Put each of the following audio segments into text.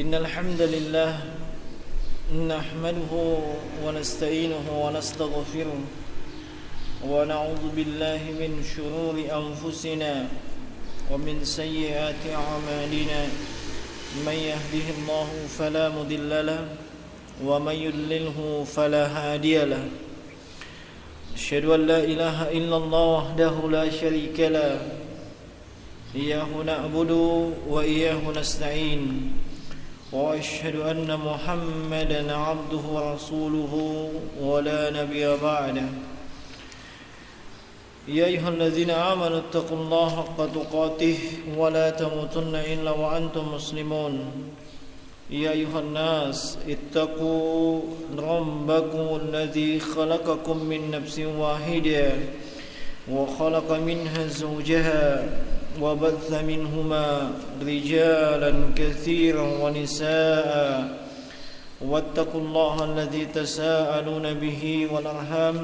إن الحمد لله نحمده ونستعينه ونستغفره ونعوذ بالله من شرور أنفسنا ومن سيئات أعمالنا من يهده الله فلا مضل له ومن يضلله فلا هادي له أشهد أن لا إله إلا الله وحده لا شريك له إياه نعبد وإياه نستعين وأشهد أن محمدا عبده ورسوله ولا نبي بعده يا أيها الذين آمنوا اتقوا الله حق تقاته ولا تموتن إلا وأنتم مسلمون يا أيها الناس اتقوا ربكم الذي خلقكم من نفس واحدة وخلق منها زوجها وبث منهما رجالا كثيرا ونساء واتقوا الله الذي تساءلون به والأرحام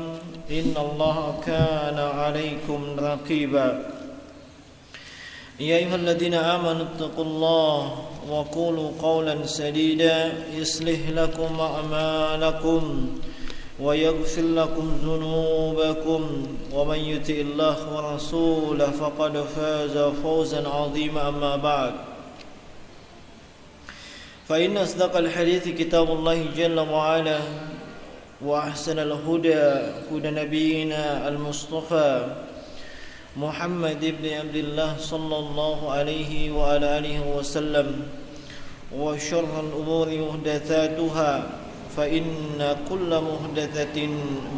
إن الله كان عليكم رقيبا يا أيها الذين آمنوا اتقوا الله وقولوا قولا سديدا يصلح لكم أعمالكم ويغفر لكم ذنوبكم ومن يطع الله ورسوله فقد فاز فوزا عظيما أما بعد فإن أصدق الحديث كتاب الله جل وعلا وأحسن الهدى هدى نبينا المصطفى محمد بن عبد الله صلى الله عليه وعلى آله وسلم وشر الأمور محدثاتها فإن كل محدثة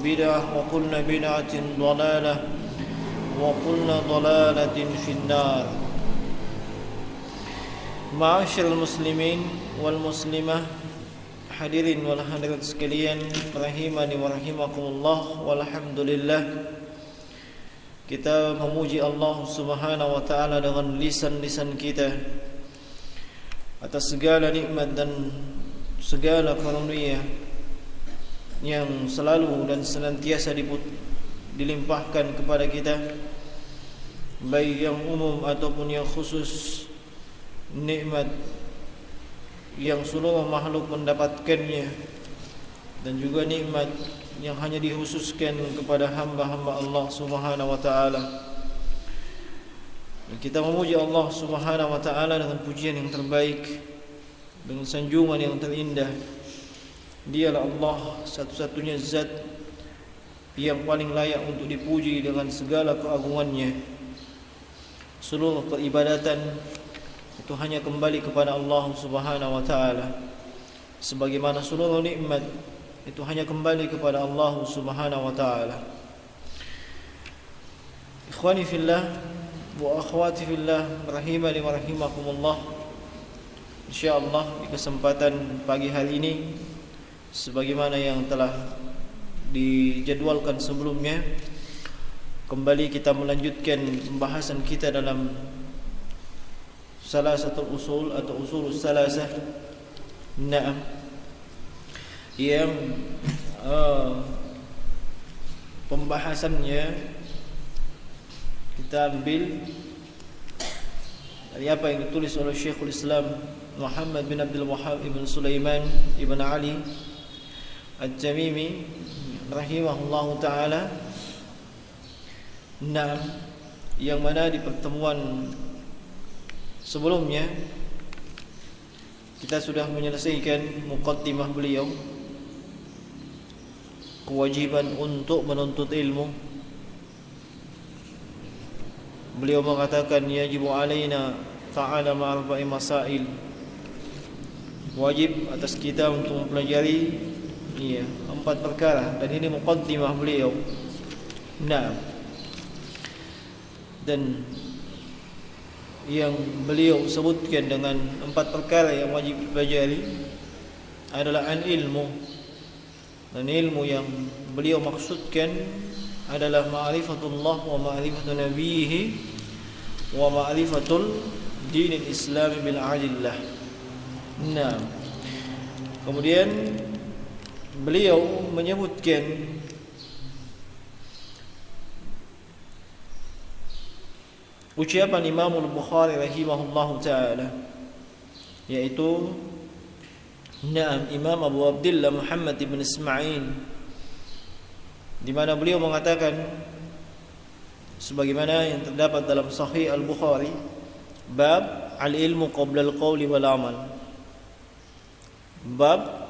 بدعة وكل بدعة ضلالة وكل ضلالة في النار معاشر المسلمين والمسلمة hadirin wal hadirat sekalian rahimani wa rahimakumullah walhamdulillah kita memuji Allah Subhanahu wa taala dengan lisan-lisan kita atas segala nikmat dan segala karunia yang selalu dan senantiasa dilimpahkan kepada kita, baik yang umum ataupun yang khusus, nikmat yang seluruh makhluk mendapatkannya dan juga nikmat yang hanya dikhususkan kepada hamba-hamba Allah Subhanahu wa taala. Kita memuji Allah Subhanahu wa taala dengan pujian yang terbaik, dengan sanjungan yang terindah. Dialah Allah satu-satunya zat yang paling layak untuk dipuji dengan segala keagungannya. Seluruh peribadatan itu hanya kembali kepada Allah Subhanahu wa taala. Sebagaimana seluruh nikmat itu hanya kembali kepada Allah Subhanahu wa taala. Ikhwani fillah wa akhwati fillah rahimani wa rahimakumullah. InsyaAllah di kesempatan pagi hari ini, sebagaimana yang telah dijadwalkan sebelumnya, kembali kita melanjutkan pembahasan kita dalam salah satu usul atau usul salasah yang pembahasannya kita ambil dari apa yang ditulis oleh Syekhul Islam Muhammad bin Abdul Wahhab ibn Sulaiman ibn Ali Al-Jamimi rahimahullahu ta'ala. Yang mana di pertemuan sebelumnya kita sudah menyelesaikan muqaddimah beliau, kewajiban untuk menuntut ilmu. Beliau mengatakan yajibu alaina ta'ala ma'arba'i masail, wajib atas kita untuk mempelajari 4 perkara, dan ini muqaddimah beliau. Dan yang beliau sebutkan dengan 4 perkara yang wajib dipelajari adalah al-ilmu, dan ilmu yang beliau maksudkan adalah ma'rifatullah wa ma'rifatu nabiyhi wa ma'rifatul dinil Islam bil adillah. Kemudian beliau menyebutkan ucapan Imam Al-Bukhari rahimahullahu ta'ala, yaitu Naam, Imam Abu Abdullah Muhammad ibn Ismail, di mana beliau mengatakan sebagaimana yang terdapat dalam Sahih Al-Bukhari, bab al-ilmu qabla al-qawli wal amal. Bab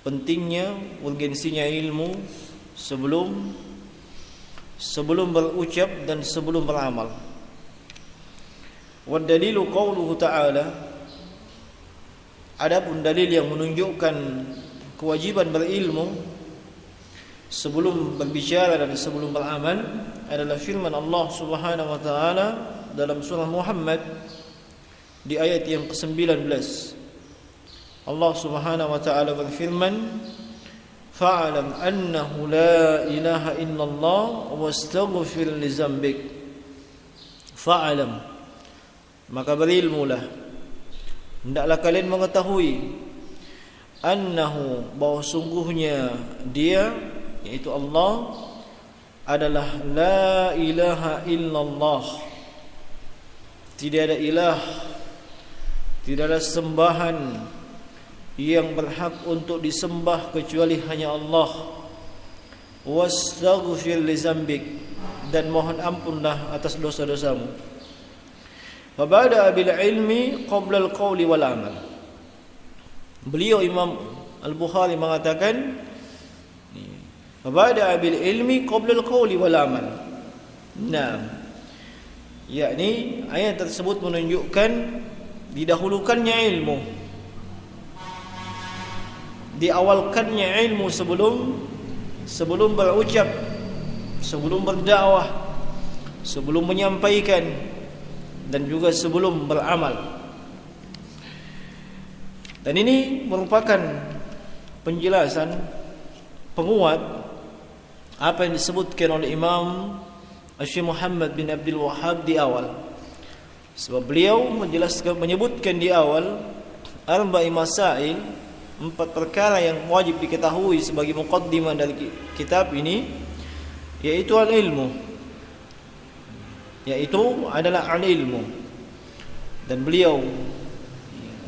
pentingnya, urgensinya ilmu sebelum berucap dan sebelum beramal. Wa dalilu qauluhu ta'ala, adapun dalil yang menunjukkan kewajiban berilmu sebelum berbicara dan sebelum beramal adalah firman Allah Subhanahu wa taala dalam surah Muhammad di ayat yang ke-19. Allah Subhanahu wa taala berfirman, fa'alam annahu la ilaha illallah wastaghfir li dzambik. Fa'alam, maka berilmulah, hendaklah kalian mengetahui, annahu, bahwa sungguhnya dia, yaitu Allah, adalah la ilaha illallah, tidak ada ilah, tidak ada sembahan yang berhak untuk disembah kecuali hanya Allah. Wastaghfir li dzambik, dan mohon ampunlah atas dosa-dosamu. Fabada bil ilmi qabla al-qawli wal amal. Beliau Imam Al-Bukhari mengatakan, fabada bil ilmi qabla al-qawli wal amal. Nah, yakni ayat tersebut menunjukkan didahulukannya ilmu, diawalkannya ilmu sebelum berucap, sebelum berdakwah, sebelum menyampaikan, dan juga sebelum beramal. Dan ini merupakan penjelasan penguat apa yang disebutkan oleh Imam Syekh Muhammad bin Abdul Wahhab di awal. Sebab beliau menyebutkan di awal arba'i masail, 4 perkara yang wajib diketahui sebagai muqaddimah dari kitab ini, yaitu al-ilmu, yaitu adalah al-ilmu. Dan beliau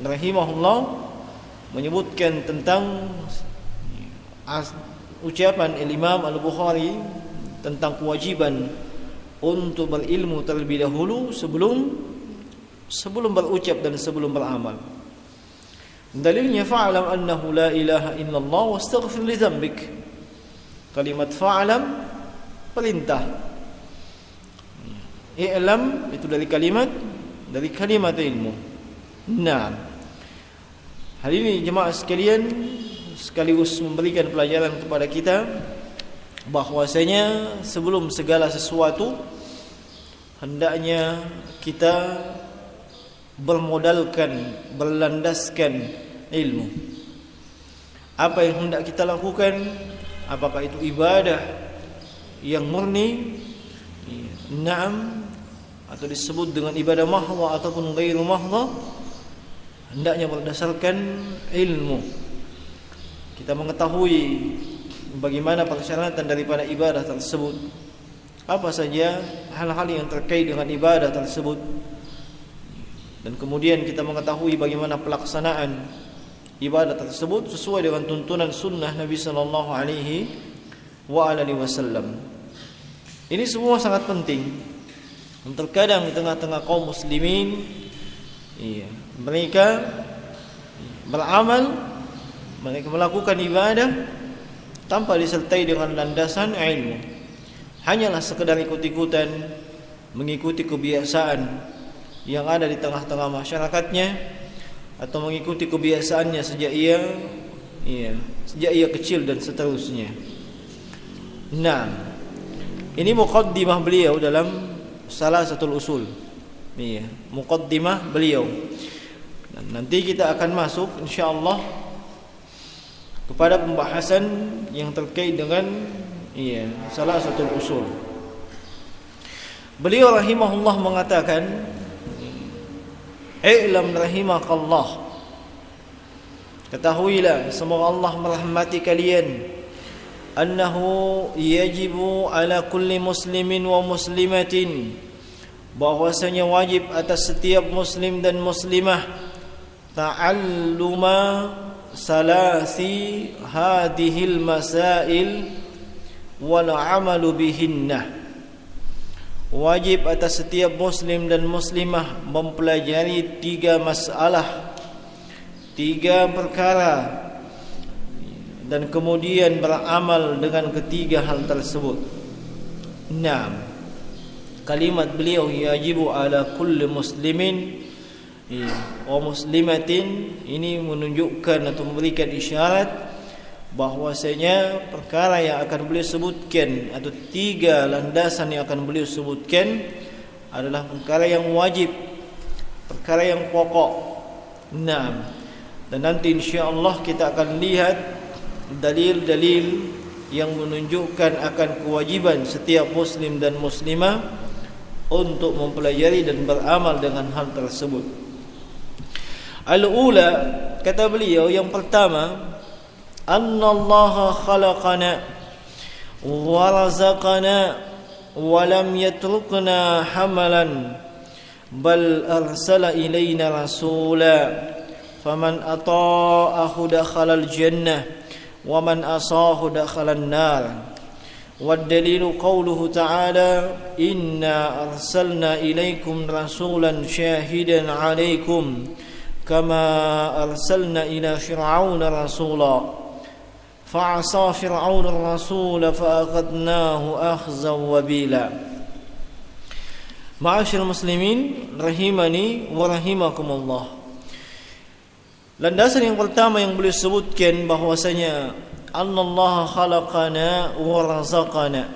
rahimahullah menyebutkan tentang ucapan Imam Al-Bukhari tentang kewajiban untuk berilmu terlebih dahulu sebelum berucap dan sebelum beramal. Dalilnya fa'alam annahu la ilaha illallah wastaghfir li dzambik. Kalimat fa'alam perintah, i'lam itu dari kalimat ilmu. Nah, hal ini jemaah sekalian sekaligus memberikan pelajaran kepada kita bahwasanya sebelum segala sesuatu hendaknya kita berlandaskan ilmu. Apa yang hendak kita lakukan, apakah itu ibadah yang murni, na'am, atau disebut dengan ibadah mahdhah ataupun ghairu mahdhah, hendaknya berdasarkan ilmu. Kita mengetahui bagaimana persyaratan daripada ibadah tersebut, apa saja hal-hal yang terkait dengan ibadah tersebut, dan kemudian kita mengetahui bagaimana pelaksanaan ibadah tersebut sesuai dengan tuntunan sunnah Nabi sallallahu alaihi wasallam. Ini semua sangat penting. Terkadang di tengah-tengah kaum muslimin, mereka beramal, mereka melakukan ibadah tanpa disertai dengan landasan ilmu. Hanyalah sekedar ikut-ikutan, mengikuti kebiasaan yang ada di tengah-tengah masyarakatnya, atau mengikuti kebiasaannya sejak ia kecil dan seterusnya. Nah, ini muqaddimah beliau dalam salah satu usul. Muqaddimah beliau. Dan nanti kita akan masuk insyaallah kepada pembahasan yang terkait dengan salah satu usul. Beliau rahimahullah mengatakan, "I'lam rahimakallah." Ketahuilah, semoga Allah merahmati kalian, annahu yajibu ala kulli muslimin wa muslimatin, bahwasanya wajib atas setiap muslim dan muslimah ta'alluma salasi hadhil masail wal amalu bihinnah. Wajib atas setiap muslim dan muslimah mempelajari 3 masalah, 3 perkara, dan kemudian beramal dengan ketiga hal tersebut. Naam. Kalimat beliau yajibu ala kulli muslimin wa muslimatin, ini menunjukkan atau memberikan isyarat bahwasanya perkara yang akan beliau sebutkan atau 3 landasan yang akan beliau sebutkan adalah perkara yang wajib, perkara yang pokok. Naam. Dan nanti insya-Allah kita akan lihat dalil-dalil yang menunjukkan akan kewajiban setiap muslim dan muslimah untuk mempelajari dan beramal dengan hal tersebut. Al-ula, kata beliau, yang pertama, annallaha khalaqana wa razaqana wa lam yatrukna hamalan bal arsala ilaina rasula faman ata'ahu dakhalal jannah wa man asahu dakhalan nar. والدليل قوله تعالى إنا أرسلنا إليكم رسولا شاهدا عليكم كما أرسلنا إلى فرعون رسولا فعصى فرعون الرسول فأخذناه أخذا وبيلا. Ma'asyiral muslimin rahimani wa rahimakumullah. Landasan yang pertama yang beliau sebutkan bahwasanya Annallaha khalaqana wa razaqana.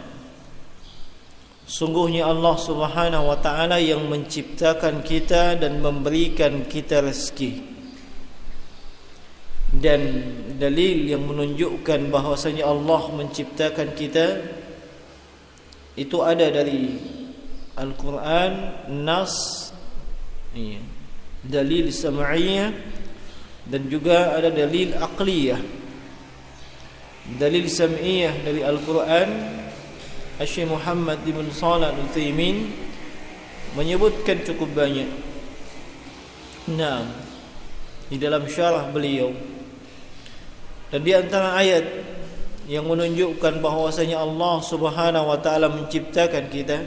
Sungguhnya Allah Subhanahu wa taala yang menciptakan kita dan memberikan kita rezeki. Dan dalil yang menunjukkan bahwasanya Allah menciptakan kita itu ada dari Al-Qur'an, nas, dalil sam'iyah, dan juga ada dalil aqliyah. Dalil sam'iyah dari Al-Quran, Syekh Muhammad ibn Shalih Al-Utsaimin menyebutkan cukup banyak. Nah, di dalam syarah beliau, dan di antara ayat yang menunjukkan bahwasanya Allah Subhanahu wa taala menciptakan kita,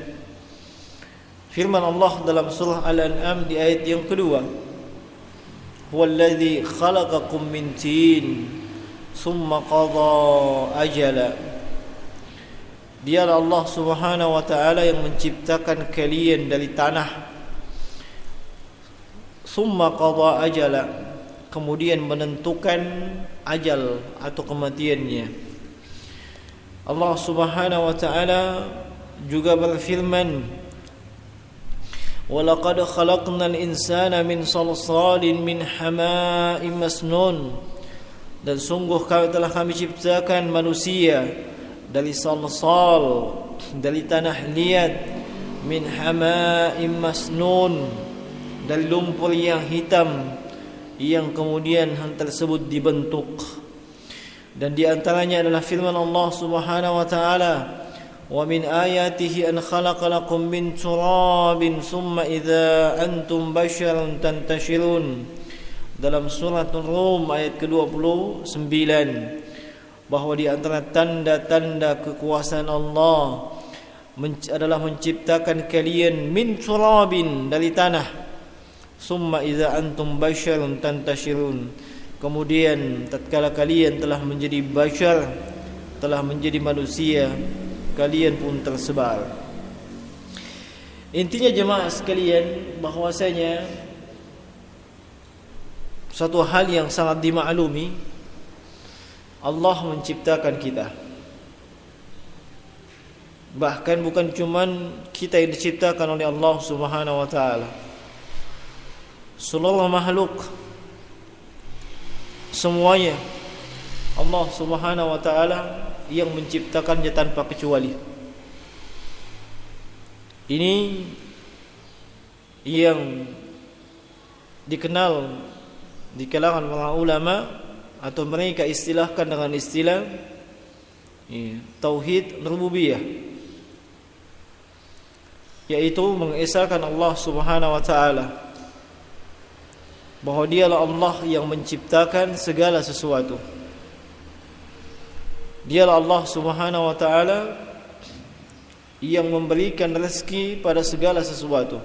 firman Allah dalam surah Al-An'am di ayat yang kedua, "Huwallazi khalaqakum min tin summa qadha ajala." Dialah Allah Subhanahu wa taala yang menciptakan kalian dari tanah, summa qadha ajala, kemudian menentukan ajal atau kematiannya. Allah Subhanahu wa taala juga berfirman, "Wa laqad khalaqnal insana min salsalin min hama'in masnun." Dan sungguh kami ciptakan manusia dari salsal, dari tanah liat, min hama'im masnun, dari lumpur yang hitam yang kemudian hal tersebut dibentuk. Dan di antaranya adalah firman Allah Subhanahu wa taala, "Wa min ayatihi an khalaqa lakum min turabin thumma idza antum basharun tantashirun." Dalam surat Rum ayat ke-29, bahwa di antara tanda-tanda kekuasaan Allah adalah menciptakan kalian min turabin, dari tanah, summa idza antum basyarun tantashirun, kemudian tatkala kalian telah menjadi bashar, telah menjadi manusia, kalian pun tersebar. Intinya jemaah sekalian, bahwasanya satu hal yang sangat dimaklumi, Allah menciptakan kita. Bahkan bukan cuman kita yang diciptakan oleh Allah Subhanahu wa taala. Seluruh makhluk semuanya Allah Subhanahu wa taala yang menciptakannya tanpa kecuali. Ini yang dikenal di kalangan para ulama, atau mereka istilahkan dengan istilah tauhid rububiyah, yaitu mengesahkan Allah Subhanahu wa taala bahwa dialah Allah yang menciptakan segala sesuatu. Dialah Allah Subhanahu wa taala yang memberikan rezeki pada segala sesuatu.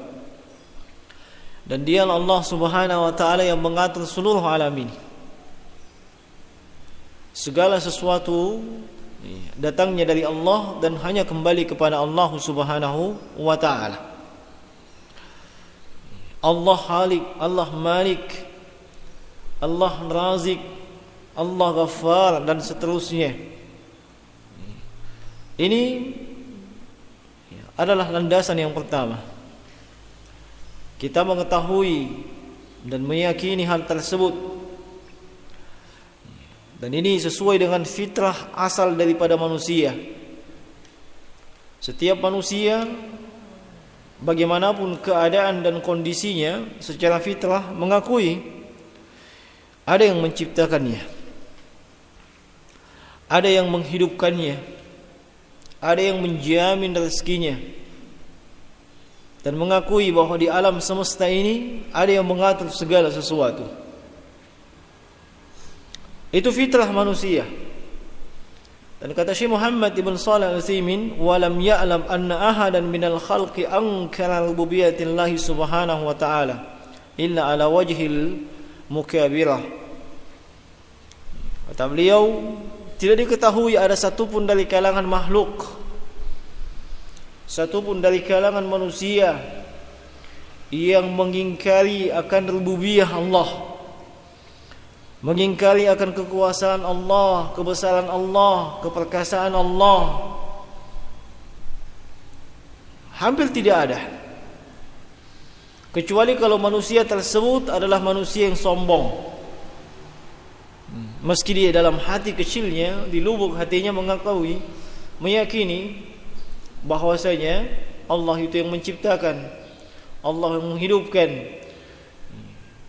Dan dialah Allah Subhanahu wa taala yang mengatur seluruh alam ini. Segala sesuatu datangnya dari Allah dan hanya kembali kepada Allah Subhanahu wa taala. Allah Khaliq, Allah Malik, Allah Razik, Allah Ghaffar dan seterusnya. Ini adalah landasan yang pertama. Kita mengetahui dan meyakini hal tersebut. Dan ini sesuai dengan fitrah asal daripada manusia. Setiap manusia, bagaimanapun keadaan dan kondisinya, secara fitrah mengakui ada yang menciptakannya, ada yang menghidupkannya, ada yang menjamin rezekinya, dan mengakui bahwa di alam semesta ini ada yang mengatur segala sesuatu. Itu fitrah manusia. Dan kata Syekh Muhammad ibn Shalih Al-Utsaimin, "Walam ya'lam anna ahadan minal khalqi ankara rububiyyatillahi subhanahu wa ta'ala illa ala wajhil mukabirah." Kata beliau, tidak diketahui ada satupun dari kalangan makhluk, satupun dari kalangan manusia yang mengingkari akan rububiyah Allah, mengingkari akan kekuasaan Allah, kebesaran Allah, keperkasaan Allah. Hampir tidak ada. Kecuali kalau manusia tersebut adalah manusia yang sombong. Meski dia dalam hati kecilnya, di lubuk hatinya mengakui, meyakini bahwasanya Allah itu yang menciptakan, Allah yang menghidupkan,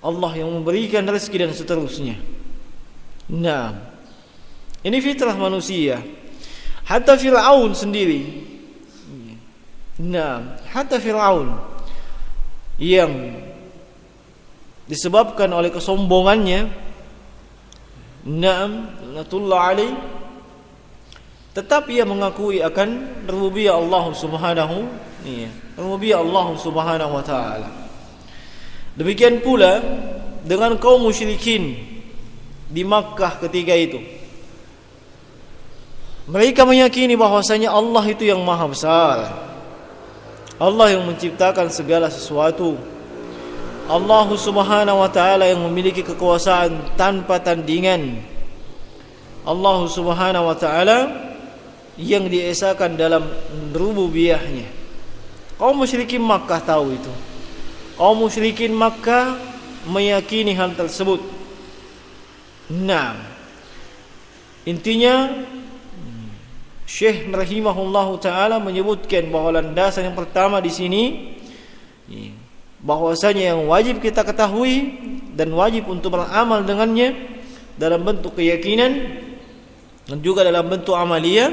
Allah yang memberikan rezeki dan seterusnya. Nah, ini fitrah manusia. Hatta Fir'aun sendiri. Nah, hatta Fir'aun yang disebabkan oleh kesombongannya, na'am, laknatullah alaih, tetap ia mengakui akan rububiyah Allah Subhanahu, rububiyah Allah Subhanahu wa taala. Demikian pula dengan kaum musyrikin di Makkah ketika itu. Mereka meyakini bahwasanya Allah itu yang maha besar, Allah yang menciptakan segala sesuatu, Allah Subhanahu wa taala yang memiliki kekuasaan tanpa tandingan, Allah Subhanahu wa taala yang diesakan dalam rububiyahnya. Kaum musyrikin Makkah tahu itu. Kaum musyrikin Makkah meyakini hal tersebut. Nah, intinya Syekh rahimahullahu taala menyebutkan bahwa landasan yang pertama di sini bahwasanya yang wajib kita ketahui dan wajib untuk beramal dengannya dalam bentuk keyakinan dan juga dalam bentuk amalia,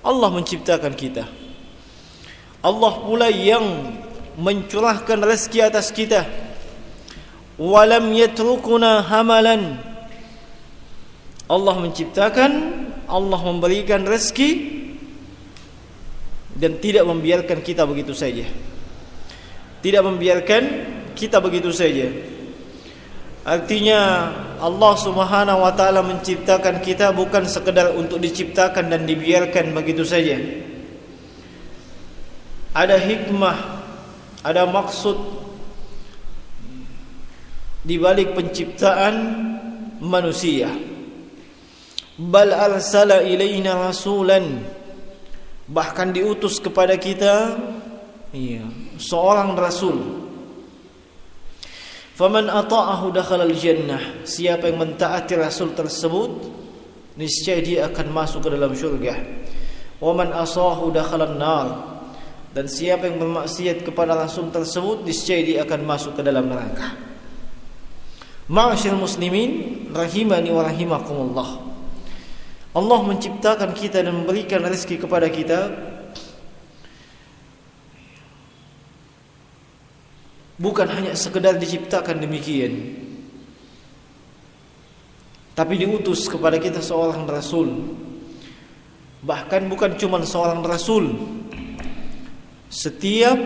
Allah menciptakan kita. Allah pula yang mencurahkan rezeki atas kita. Walam yatrukuna hamalan. Allah menciptakan, Allah memberikan rezeki dan tidak membiarkan kita begitu saja. Tidak membiarkan kita begitu saja. Artinya Allah Subhanahu wa taala menciptakan kita bukan sekedar untuk diciptakan dan dibiarkan begitu saja. Ada hikmah, ada maksud di balik penciptaan manusia. Bal arsala ilaina rasulan, bahkan diutus kepada kita seorang rasul. Faman ata'ahu dakhalal jannah, siapa yang mentaati rasul tersebut niscaya dia akan masuk ke dalam syurga. Wa man asahu dakhalan nar, dan siapa yang bermaksiat kepada rasul tersebut niscaya dia akan masuk ke dalam neraka. Ma'asyiral muslimin rahimani wa rahimakumullah. Allah menciptakan kita dan memberikan rezeki kepada kita bukan hanya sekedar diciptakan demikian, tapi diutus kepada kita seorang rasul. Bahkan bukan cuma seorang rasul, setiap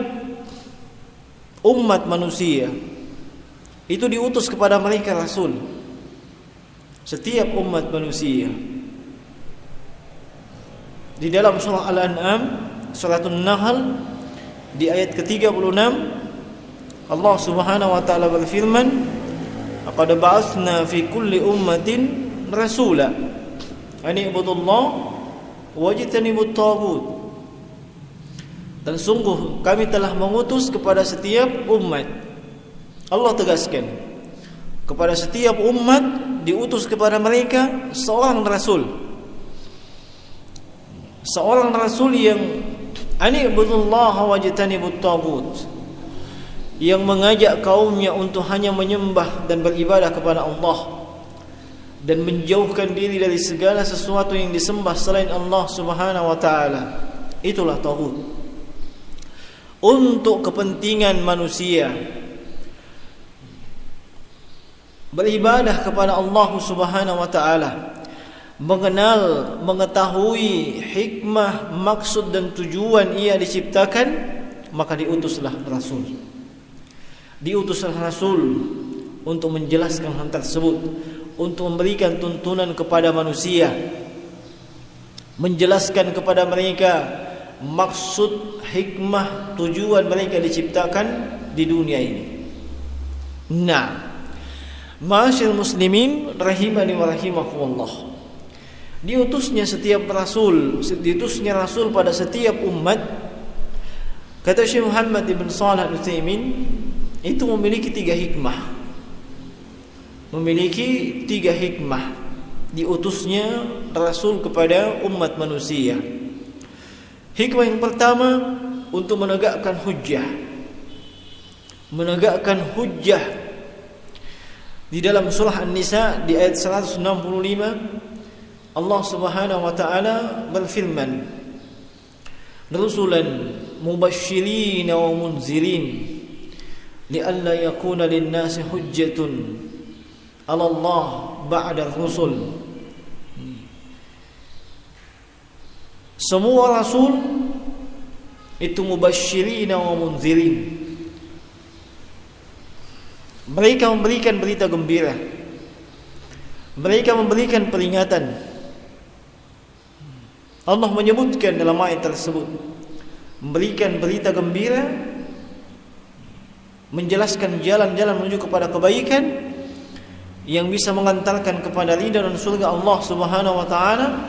umat manusia itu diutus kepada mereka rasul. Setiap umat manusia. Di dalam surah Al-An'am, surah An-Nahl, di ayat ke-36, Allah Subhanahu wa taala berfirman, "Laqad ba'atsna fi kulli ummatin rasula an i'budullaha wajtanibut taghut." Dan sungguh kami telah mengutus kepada setiap umat. Allah tegaskan, kepada setiap umat diutus kepada mereka seorang rasul. Seorang rasul yang ani'budullaha wajtanibut taghut, yang mengajak kaumnya untuk hanya menyembah dan beribadah kepada Allah dan menjauhkan diri dari segala sesuatu yang disembah selain Allah Subhanahu wa taala. Itulah taghut. Untuk kepentingan manusia beribadah kepada Allah Subhanahu wa taala, mengenal, mengetahui hikmah, maksud dan tujuan ia diciptakan, maka diutuslah rasul. Diutuslah rasul untuk menjelaskan hal tersebut, untuk memberikan tuntunan kepada manusia, menjelaskan kepada mereka maksud, hikmah, tujuan mereka diciptakan di dunia ini. Nah, ma'asyiral muslimin rahimani wa rahimakumullah, diutusnya rasul pada setiap umat, kata Syekh Muhammad ibn Shalih Al-Utsaimin, itu memiliki 3 hikmah. Memiliki 3 hikmah diutusnya rasul kepada umat manusia. Hikmah yang pertama, untuk menegakkan hujjah. Menegakkan hujjah. Di dalam surah An-Nisa di ayat 165, Allah Subhanahu wa taala berfirman, "Rusulan mubasysyirin wa munzirin li'alla yakuna lin-nasi hujjatun 'ala Allah ba'da ar-rusul." Semua rasul itu mubasysyirin wa munzirin. Mereka memberikan berita gembira. Mereka memberikan peringatan. Allah menyebutkan dalam ayat tersebut, memberikan berita gembira, menjelaskan jalan-jalan menuju kepada kebaikan yang bisa mengantarkan kepada ridha dan surga Allah Subhanahu wa taala,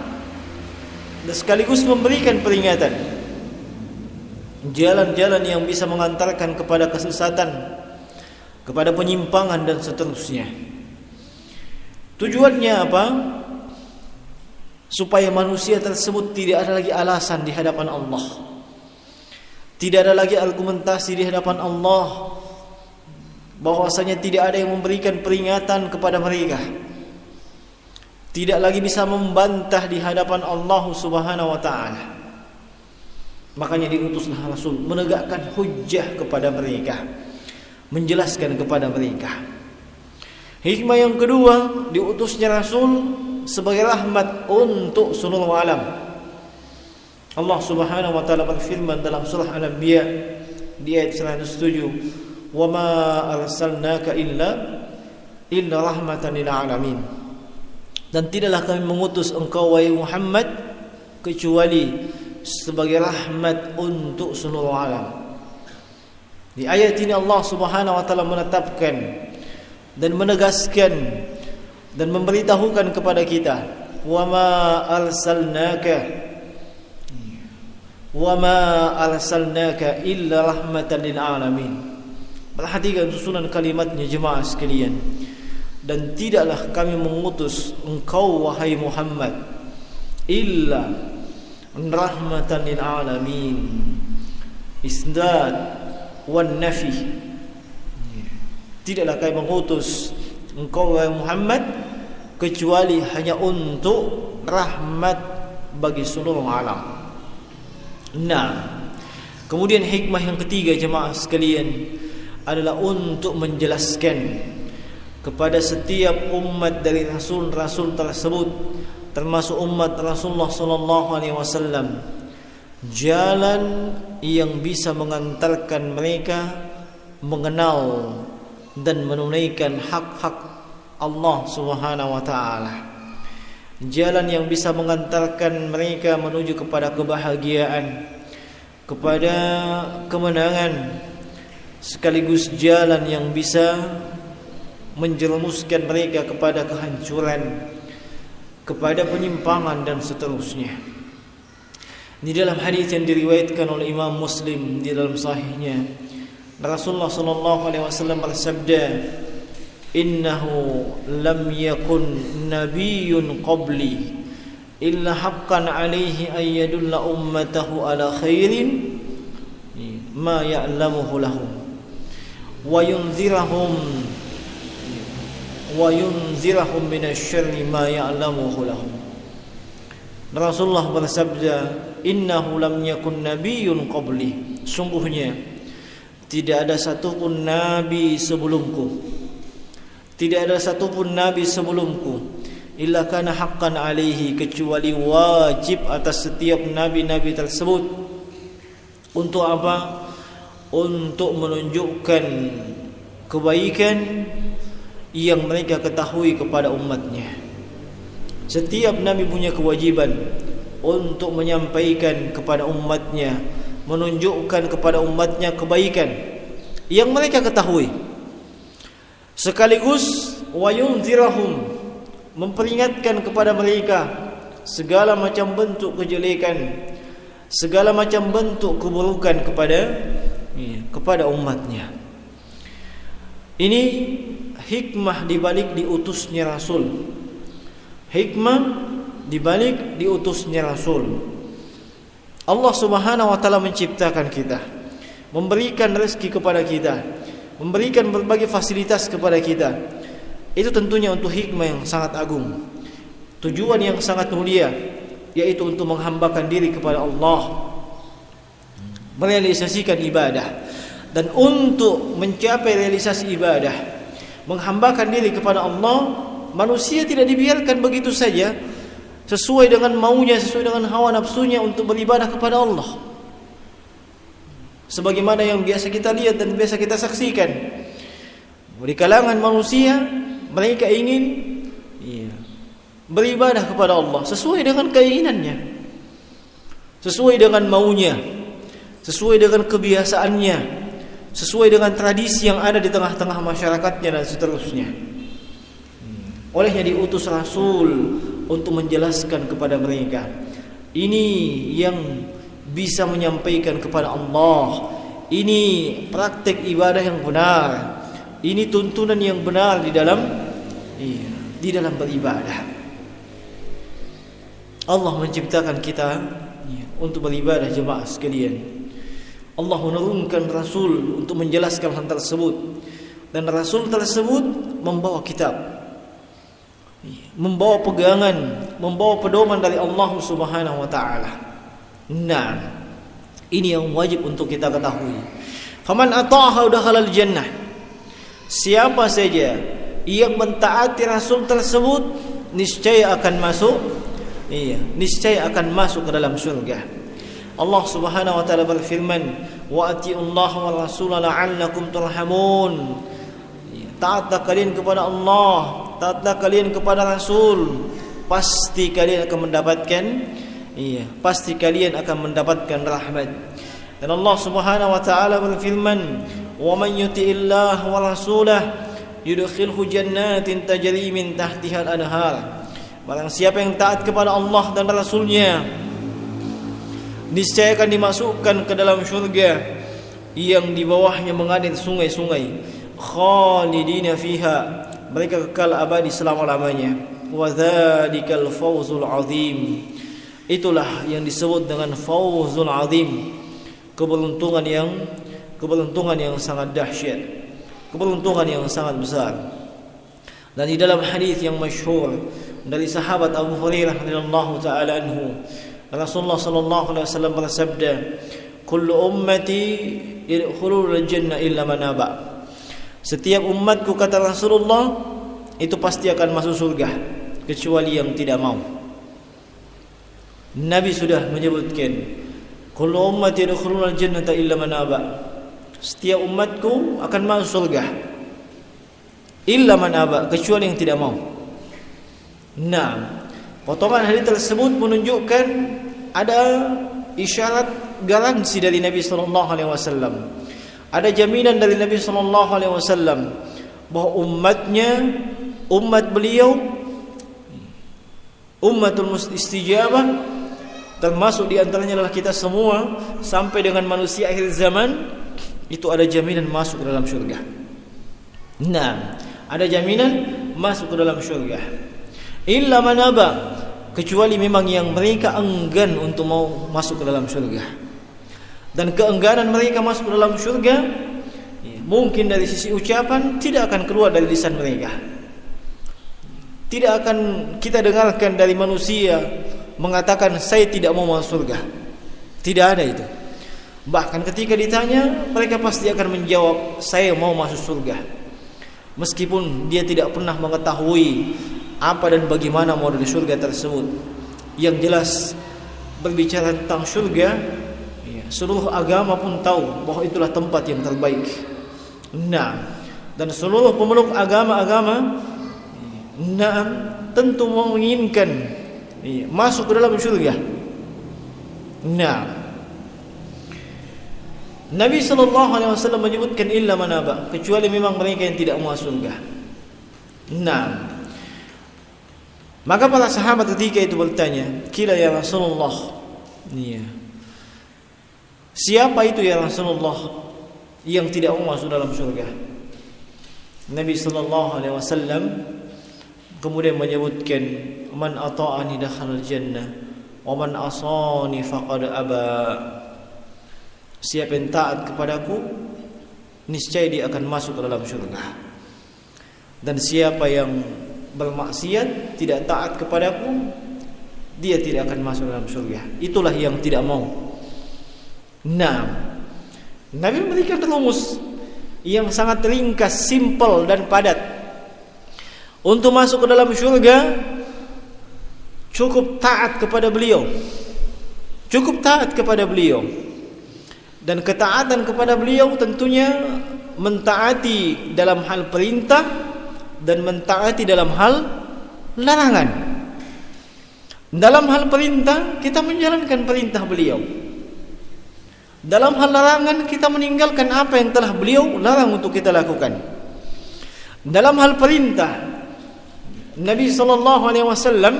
dan sekaligus memberikan peringatan jalan-jalan yang bisa mengantarkan kepada kesesatan, kepada penyimpangan dan seterusnya. Tujuannya apa? Supaya manusia tersebut tidak ada lagi alasan di hadapan Allah, tidak ada lagi argumentasi di hadapan Allah, bahwasanya tidak ada yang memberikan peringatan kepada mereka, tidak lagi bisa membantah di hadapan Allah Subhanahu wa taala. Makanya diutuslah rasul, menegakkan hujjah kepada mereka, menjelaskan kepada mereka. Hikmah yang kedua, diutusnya rasul sebagai rahmat untuk seluruh alam. Allah Subhanahu wa taala berfirman dalam surah Al-Anbiya di ayat 107, "Wa ma arsalnaka illa rahmatan lil alamin." Dan tidaklah kami mengutus engkau wahai Muhammad kecuali sebagai rahmat untuk seluruh alam. Di ayat ini Allah Subhanahu wa taala menetapkan dan menegaskan dan memberitahukan kepada kita, "Wa ma arsalnaka illa rahmatan lil alamin." Perhatikan susunan kalimatnya jemaah sekalian. Dan tidaklah kami mengutus engkau wahai Muhammad illa rahmatan lil alamin. Isnad wan nafi. Tidaklah kami mengutus engkau wahai Muhammad kecuali hanya untuk rahmat bagi seluruh alam. Nah, kemudian hikmah yang ketiga jemaah sekalian adalah untuk menjelaskan kepada setiap umat dari rasul-rasul tersebut, termasuk umat Rasulullah sallallahu alaihi wasallam, jalan yang bisa mengantarkan mereka mengenal dan menunaikan hak-hak Allah Subhanahu wa taala. Jalan yang bisa mengantarkan mereka menuju kepada kebahagiaan, kepada kemenangan, sekaligus jalan yang bisa menjerumuskan mereka kepada kehancuran, kepada penyimpangan dan seterusnya. Di dalam hadis yang diriwayatkan oleh Imam Muslim di dalam sahihnya, Rasulullah sallallahu alaihi wasallam bersabda, "Innahu lam yakun nabiyyun qabli illa haqqan alaihi an yadulla ummatahu ala khairin ma ya'lamuhu lahum wa yunzirahum minasyarri ma ya'lamuhu lahum." Rasulullah bersabda, "Innahu lam yakun nabiyyun qabli." Sungguhnya tidak ada satupun nabi sebelumku. Tidak ada satupun nabi sebelumku illa kana haqqan alaihi, kecuali wajib atas setiap nabi-nabi tersebut. Untuk apa? Untuk menunjukkan kebaikan yang mereka ketahui kepada umatnya. Setiap nabi punya kewajiban untuk menyampaikan kepada umatnya, menunjukkan kepada umatnya kebaikan yang mereka ketahui, sekaligus wayunzirahum, memperingatkan kepada mereka segala macam bentuk kejelekan, segala macam bentuk keburukan kepada umatnya. Ini hikmah dibalik diutusnya Rasul. Hikmah dibalik diutusnya Rasul. Allah Subhanahu wa taala menciptakan kita, memberikan rezeki kepada kita, memberikan berbagai fasilitas kepada kita. Itu tentunya untuk hikmah yang sangat agung, tujuan yang sangat mulia, yaitu untuk menghambakan diri kepada Allah, merealisasikan ibadah. Dan untuk mencapai realisasi ibadah, menghambakan diri kepada Allah, manusia tidak dibiarkan begitu saja sesuai dengan maunya, sesuai dengan hawa nafsunya untuk beribadah kepada Allah. Sebagaimana yang biasa kita lihat dan biasa kita saksikan di kalangan manusia, mereka ingin beribadah kepada Allah sesuai dengan keinginannya, sesuai dengan maunya, sesuai dengan kebiasaannya, sesuai dengan tradisi yang ada di tengah-tengah masyarakatnya dan seterusnya. Olehnya diutus Rasul untuk menjelaskan kepada mereka, ini yang bisa menyampaikan kepada Allah, ini praktek ibadah yang benar, ini tuntunan yang benar di dalam beribadah. Allah menciptakan kita untuk beribadah, jemaah sekalian. Allah menurunkan Rasul untuk menjelaskan hal tersebut, dan Rasul tersebut membawa kitab, membawa pegangan, membawa pedoman dari Allah Subhanahu wa taala. Nah, ini yang wajib untuk kita ketahui. Faman ata'ahu dakhalal jannah. Siapa saja yang mentaati Rasul tersebut, niscaya akan masuk ke dalam surga. Allah Subhanahu wa taala berfirman, "Wa atiullaha wa rasula la'allakum turhamun." Taatlah kalian kepada Allah, taatlah kalian kepada Rasul, pasti kalian akan mendapatkan rahmat. Dan Allah Subhanahu wa taala berfirman, "Wa man yuti'illah wa rasulahu yudkhilhu jannatin tajri min tahtiha al-anhar." Barang siapa yang taat kepada Allah dan Rasulnya, niscaya akan dimasukkan ke dalam syurga yang di bawahnya mengalir sungai-sungai, khalidina fiha, mereka kekal abadi selama-lamanya. Wa dzalikal fawzul azim. Itulah yang disebut dengan fawzul azim, keberuntungan yang sangat dahsyat, keberuntungan yang sangat besar. Dan di dalam hadis yang masyhur dari sahabat Abu Hurairah radhiyallahu taala anhu, Rasulullah sallallahu alaihi wasallam bersabda, "Kullu ummati yadkhulul jannah illa man aba." Setiap umatku, kata Rasulullah, itu pasti akan masuk surga kecuali yang tidak mau. Nabi sudah menyebutkan, kullu ummati yadkhuluna al-jannata illa man aba. Setiap umatku akan masuk surga illa man aba, kecuali yang tidak mau. Nah, potongan hadis tersebut menunjukkan ada isyarat garansi dari Nabi sallallahu alaihi wasallam. Ada jaminan dari Nabi sallallahu alaihi wasallam bahwa umat beliau ummatul istijabah, termasuk di antaranya adalah kita semua sampai dengan manusia akhir zaman, itu ada jaminan masuk ke dalam syurga. Nah, ada jaminan masuk ke dalam syurga. Illa man aba, kecuali memang yang mereka enggan untuk mau masuk ke dalam syurga. Dan keengganan mereka masuk ke dalam syurga mungkin dari sisi ucapan tidak akan keluar dari lisan mereka. Tidak akan kita dengarkan dari manusia mengatakan saya tidak mau masuk surga. Tidak ada itu. Bahkan ketika ditanya, mereka pasti akan menjawab saya mau masuk surga, meskipun dia tidak pernah mengetahui apa dan bagaimana mau dari surga tersebut. Yang jelas berbicara tentang surga, seluruh agama pun tahu bahwa itulah tempat yang terbaik. Nah, dan seluruh pemeluk agama-agama tentu menginginkan masuk ke dalam surga. Nah, Nabi SAW menyebutkan illa man aba, kecuali memang mereka yang tidak mau masuk surga. Nah, maka para sahabat ketika itu bertanya, "Qila ya Rasulullah, siapa itu ya Rasulullah yang tidak mau masuk dalam surga?" Nabi SAW kemudian menyebutkan, "Man ata'ani dakhala al-jannah wa man asani faqad aba." Siapa yang taat kepadaku, niscaya dia akan masuk ke dalam surga. Dan siapa yang bermaksiat, tidak taat kepadaku, dia tidak akan masuk dalam surga. Itulah yang tidak mau. Nah, Nabi memberikan rumus yang sangat ringkas, simpel dan padat. Untuk masuk ke dalam surga cukup taat kepada beliau. Cukup taat kepada beliau. Dan ketaatan kepada beliau tentunya mentaati dalam hal perintah dan mentaati dalam hal larangan. Dalam hal perintah kita menjalankan perintah beliau. Dalam hal larangan kita meninggalkan apa yang telah beliau larang untuk kita lakukan. Dalam hal perintah, Nabi SAW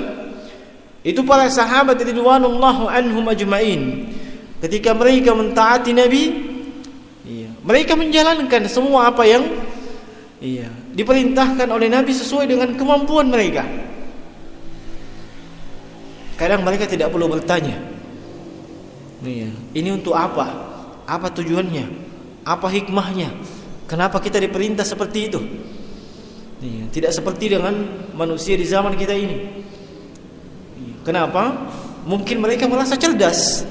itu para sahabat radhiyallahu anhum ajma'in, ketika mereka mentaati Nabi, mereka menjalankan semua apa yang diperintahkan oleh Nabi sesuai dengan kemampuan mereka. Kadang mereka tidak perlu bertanya, ini untuk apa? Apa tujuannya? Apa hikmahnya? Kenapa kita diperintah seperti itu? Tidak seperti dengan manusia di zaman kita ini. Kenapa? Mungkin mereka merasa cerdas,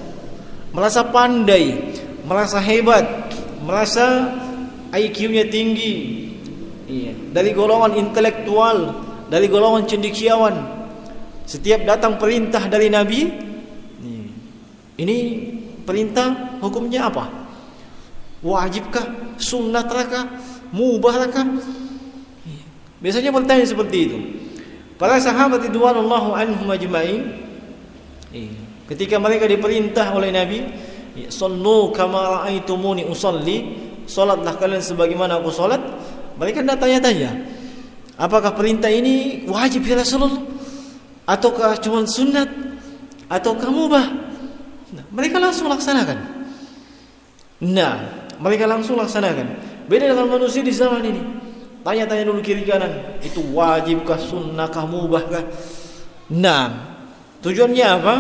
merasa pandai, merasa hebat, merasa IQ-nya tinggi, dari golongan intelektual, dari golongan cendekiawan. Setiap datang perintah dari Nabi, ini perintah hukumnya apa? Wajibkah? Sunnatkah? Mubahkah? Biasanya bertanya seperti itu. Para sahabat radhiyallahu anhum ajma'in, ketika mereka diperintah oleh Nabi, "Sallu kama ra'aitumuni usalli," salatlah kalian sebagaimana aku salat. Mereka tidak tanya-tanya, apakah perintah ini wajib ya Rasulullah, ataukah cuma sunat, ataukah mubah? Mereka langsung laksanakan. Mereka langsung laksanakan. Beda dengan manusia di zaman ini. Tanya-tanya dulu kiri kanan, itu wajibkah, sunnahkah, mubahkah? Tujuannya apa?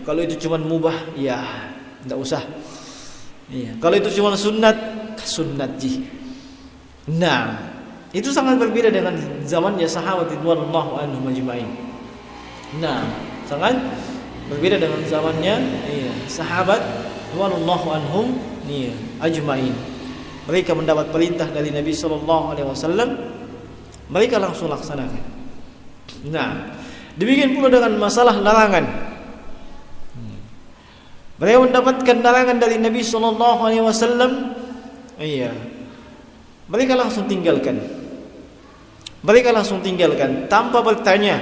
Kalau itu cuma mubah, tidak usah. Kalau itu cuma sunat ji. Itu sangat berbeda dengan zamannya sahabat radhiyallahu anhum ajma'in. Sangat berbeda dengan zamannya sahabat radhiyallahu anhum ajma'in. Mereka mendapat perintah dari Nabi SAW, mereka langsung laksanakan. Nah, demikian pula dengan masalah larangan. Mereka mendapatkan larangan dari Nabi sallallahu alaihi wasallam, mereka langsung tinggalkan. Mereka langsung tinggalkan tanpa bertanya,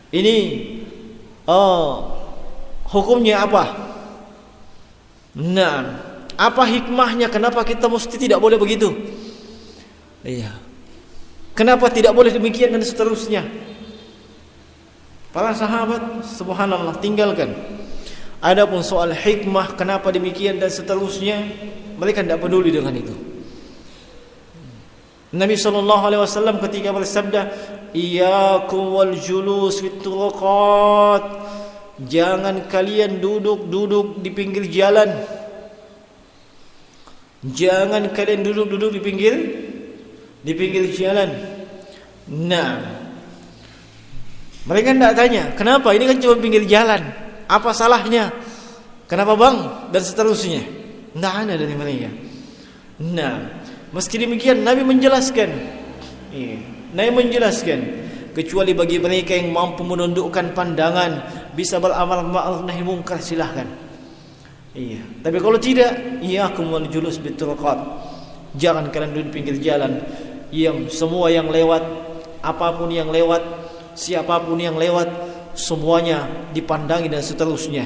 ini hukumnya apa? Nah, apa hikmahnya? Kenapa kita mesti tidak boleh begitu? Kenapa tidak boleh demikian dan seterusnya? Para sahabat subhanallah tinggalkan. Adapun soal hikmah kenapa demikian dan seterusnya, mereka tidak peduli dengan itu. Nabi sallallahu alaihi wasallam ketika bersabda, "Iyyakum wal julus fit turuqat." Jangan kalian duduk di pinggir jalan. Jangan kalian duduk di pinggir jalan. Nah, mereka tidak tanya, kenapa? Ini kan cuma pinggir jalan. Apa salahnya? Kenapa bang? Dan seterusnya. Tidak ada dari mereka. Nah, meski demikian Nabi menjelaskan. Nabi menjelaskan, kecuali bagi mereka yang mampu menundukkan pandangan, bisa beramal ma'ruf nahi munkar, silahkan. Tapi kalau tidak, iyyakum wal julus biturqat. Jangan kalian duduk di pinggir jalan. Yang semua yang lewat, apapun yang lewat, siapapun yang lewat, semuanya dipandangi dan seterusnya.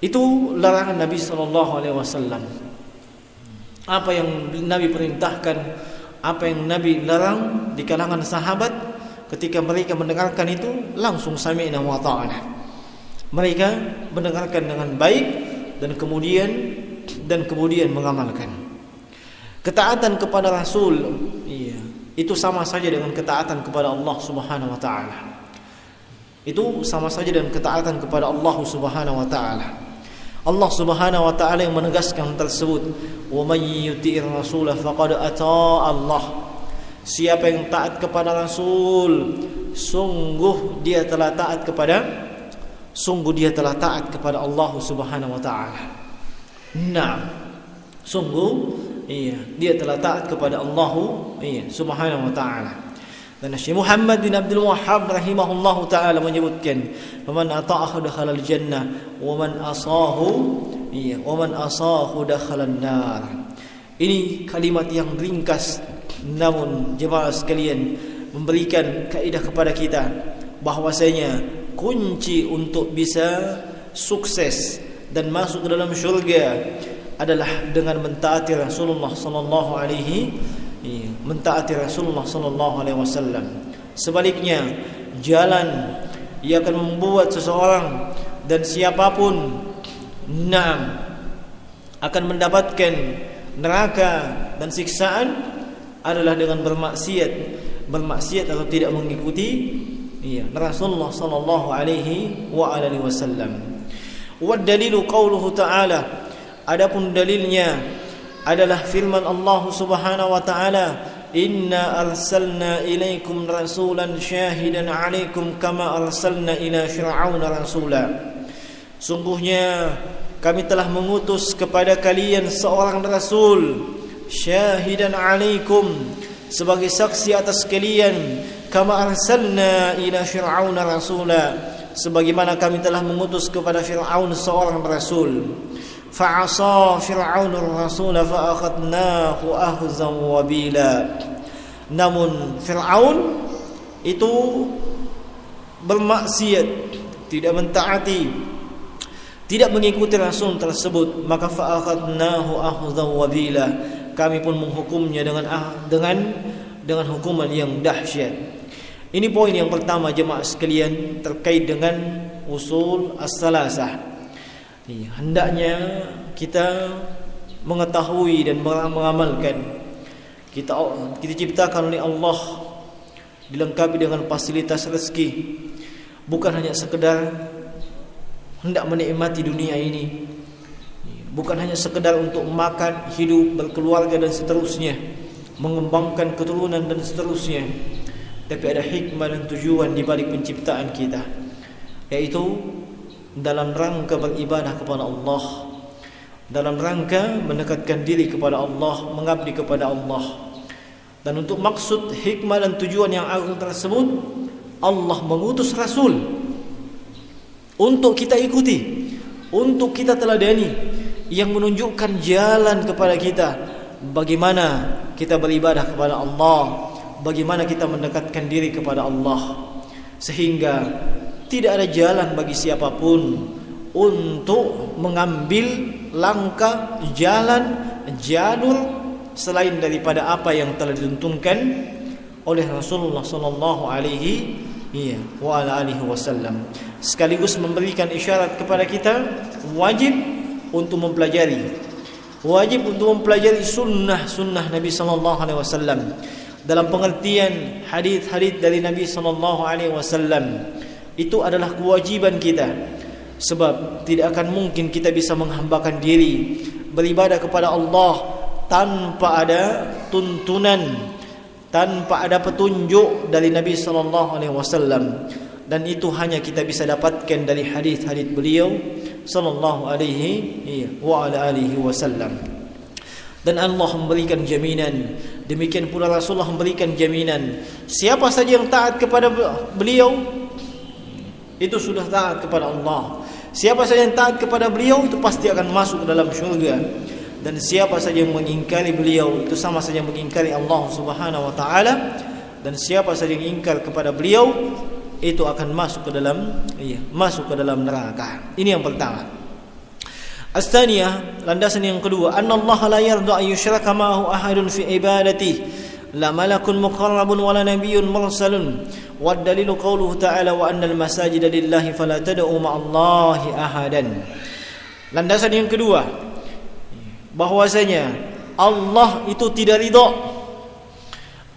Itu larangan Nabi sallallahu alaihi wasallam. Apa yang Nabi perintahkan, apa yang Nabi larang di kalangan sahabat, ketika mereka mendengarkan itu langsung sami'na wa ta'ana. Mereka mendengarkan dengan baik dan kemudian mengamalkan. Ketaatan kepada Rasul, itu sama saja dengan ketaatan kepada Allah Subhanahu wa taala. Itu sama saja dengan ketaatan kepada Allah Subhanahu wa taala. Allah Subhanahu wa taala yang menegaskan tersebut, "Wa may yuti'ir rasul faqad ata'a Allah." Siapa yang taat kepada Rasul, sungguh dia telah taat kepada Allah Subhanahu wa taala. Nah, sungguh dia telah taat kepada Allah Subhanahu wa taala. Dan Syekh Muhammad bin Abdul Wahhab rahimahullahu taala menyebutkan, "Man ata'ahu dakhala al-jannah wa man asahu dakhala an-nar." Ini kalimat yang ringkas, namun jemaah sekalian memberikan kaidah kepada kita bahwasanya kunci untuk bisa sukses dan masuk ke dalam syurga adalah dengan mentaati Rasulullah sallallahu alaihi wasallam. Sebaliknya, jalan yang akan membuat seseorang dan siapapun akan mendapatkan neraka dan siksaan adalah dengan bermaksiat atau tidak mengikuti Rasulullah sallallahu alaihi wasallam. Wa dalilu qauluhu ta'ala, adapun dalilnya adalah firman Allah Subhanahu wa taala, "Inna arsalna ilaikum rasulan syahidan 'alaikum kama arsalna ila fir'auna rasula." Sungguhnya kami telah mengutus kepada kalian seorang rasul, syahidan 'alaikum, sebagai saksi atas kalian, kama arsalna ila fir'auna rasula, sebagaimana kami telah mengutus kepada Fir'aun seorang rasul. Fa'asa Fir'aunur rasula fa'akhadnahu akhzan wabila. Namun Fir'aun itu bermaksiat, tidak mentaati, tidak mengikuti rasul tersebut, maka fa'akhadnahu akhzan wabila, kami pun menghukumnya dengan hukuman yang dahsyat. Ini poin yang pertama jemaah sekalian terkait dengan usul as-salasah. Hendaknya kita mengetahui dan mengamalkan. Kita diciptakan oleh Allah, dilengkapi dengan fasilitas rezeki, bukan hanya sekedar hendak menikmati dunia ini, bukan hanya sekedar untuk makan, hidup, berkeluarga dan seterusnya, mengembangkan keturunan dan seterusnya, tapi ada hikmah dan tujuan di balik penciptaan kita, yaitu dalam rangka beribadah kepada Allah, dalam rangka mendekatkan diri kepada Allah, mengabdi kepada Allah. Dan untuk maksud, hikmah dan tujuan yang agung tersebut, Allah mengutus Rasul untuk kita ikuti, untuk kita teladani, yang menunjukkan jalan kepada kita bagaimana kita beribadah kepada Allah, bagaimana kita mendekatkan diri kepada Allah, sehingga tidak ada jalan bagi siapapun untuk mengambil langkah, jalan, jalur selain daripada apa yang telah dituntunkan oleh Rasulullah sallallahu alaihi wasallam. Sekaligus memberikan isyarat kepada kita wajib untuk mempelajari, sunnah Nabi sallallahu alaihi wasallam, dalam pengertian hadis-hadis dari Nabi sallallahu alaihi wasallam. Itu adalah kewajiban kita, sebab tidak akan mungkin kita bisa menghambakan diri beribadah kepada Allah tanpa ada tuntunan, tanpa ada petunjuk dari Nabi sallallahu alaihi wasallam, dan itu hanya kita bisa dapatkan dari hadis-hadis beliau sallallahu alaihi wasallam. Dan Allah memberikan jaminan, demikian pula Rasulullah memberikan jaminan, siapa saja yang taat kepada beliau itu sudah taat kepada Allah. Siapa saja yang taat kepada beliau itu pasti akan masuk ke dalam syurga. Dan siapa saja yang mengingkari beliau itu sama saja mengingkari Allah Subhanahu wa taala. Dan siapa saja yang ingkar kepada beliau itu akan masuk ke dalam neraka. Ini yang pertama. As-tsaniyah, landasan yang kedua, annallaha la yarda an yushraka ma'ahu ahadun fi ibadatihi, la malakun muqarrabun wala nabiyyun mursalun. Wad dalilu qauluhu ta'ala wa annal masajida lillahi fala tad'u ma'allahi ahadan. Landasan yang kedua, bahwasanya Allah itu tidak ridha,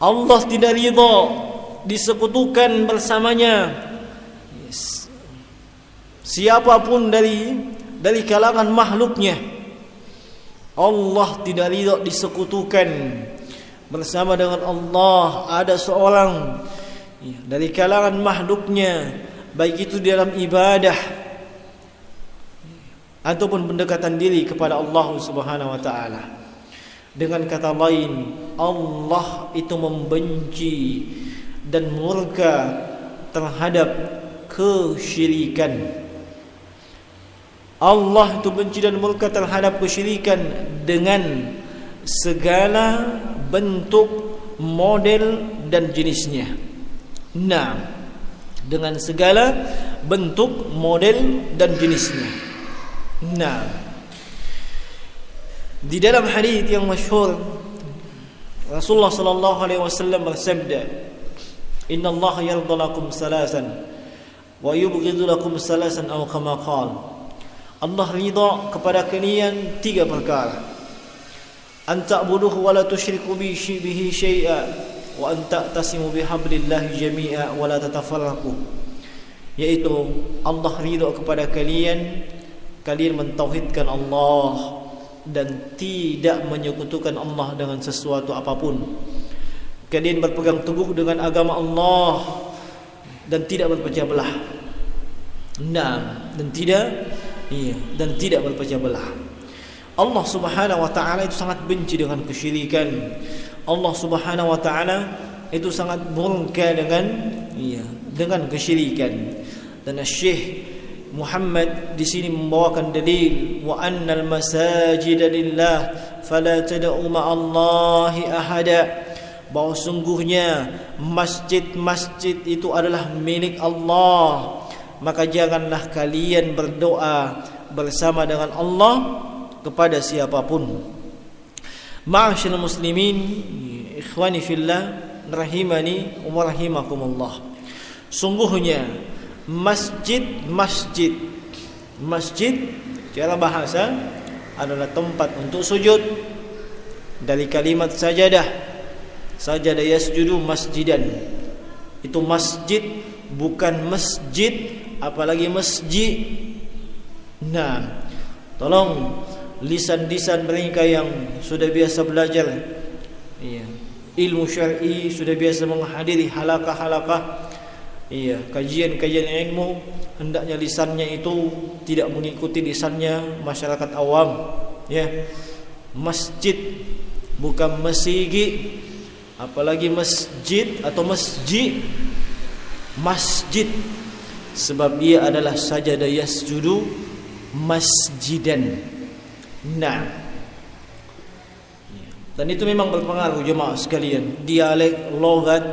Allah tidak ridha disekutukan bersamanya siapapun dari kalangan makhluknya. Allah tidak ridha disekutukan bersama dengan Allah ada seorang dari kalangan makhluknya, baik itu dalam ibadah ataupun pendekatan diri kepada Allah Subhanahu wa taala. Dengan kata lain, Allah itu membenci dan murka terhadap kesyirikan. Allah itu benci dan murka terhadap kesyirikan dengan segala bentuk, model dan jenisnya. Nah, dengan segala bentuk, model dan jenisnya. Nah, di dalam hadis yang masyhur Rasulullah sallallahu alaihi wasallam bersabda, "Inna Allah yarda lakum salasan wa yubghidu lakum salasan aw kama qala." Allah ridha kepada kalian 3 perkara. An ta'buduhu wa la tusyriku bihi syai'a wa an ta'tasimu bihablillahi jami'a wa la tatafarraqu. Yaitu Allah ridha kepada kalian mentauhidkan Allah dan tidak menyekutukan Allah dengan sesuatu apapun. Kalian berpegang teguh dengan agama Allah dan tidak berpecah belah. Dan tidak berpecah belah. Allah Subhanahu wa taala itu sangat benci dengan kesyirikan. Allah Subhanahu wa taala itu sangat murka dengan kesyirikan. Dan Syekh Muhammad di sini membawakan dalil wa annal masajida lillah fala tad'u ma'allahi ahada, bahwa sungguhnya masjid-masjid itu adalah milik Allah, maka janganlah kalian berdoa bersama dengan Allah kepada siapapun. Ma'asyiral muslimin, ikhwani fillah, rahimani wa rahimakumullah. Sungguhnya masjid secara bahasa adalah tempat untuk sujud. Dari kalimat sajadah yasjudu masjidan, itu masjid, bukan masjid, apalagi masjid. Nah, tolong lisan-lisan mereka yang sudah biasa belajar ilmu syar'i, sudah biasa menghadiri halaqah-halaqah kajian-kajian ilmu, hendaknya lisannya itu tidak mengikuti lisannya masyarakat awam. Masjid bukan masjid, apalagi masjid atau masjid, sebab dia adalah sajada yasjudu masjidan. Nah, dan itu memang berpengaruh jemaah sekalian. Dialek, logat,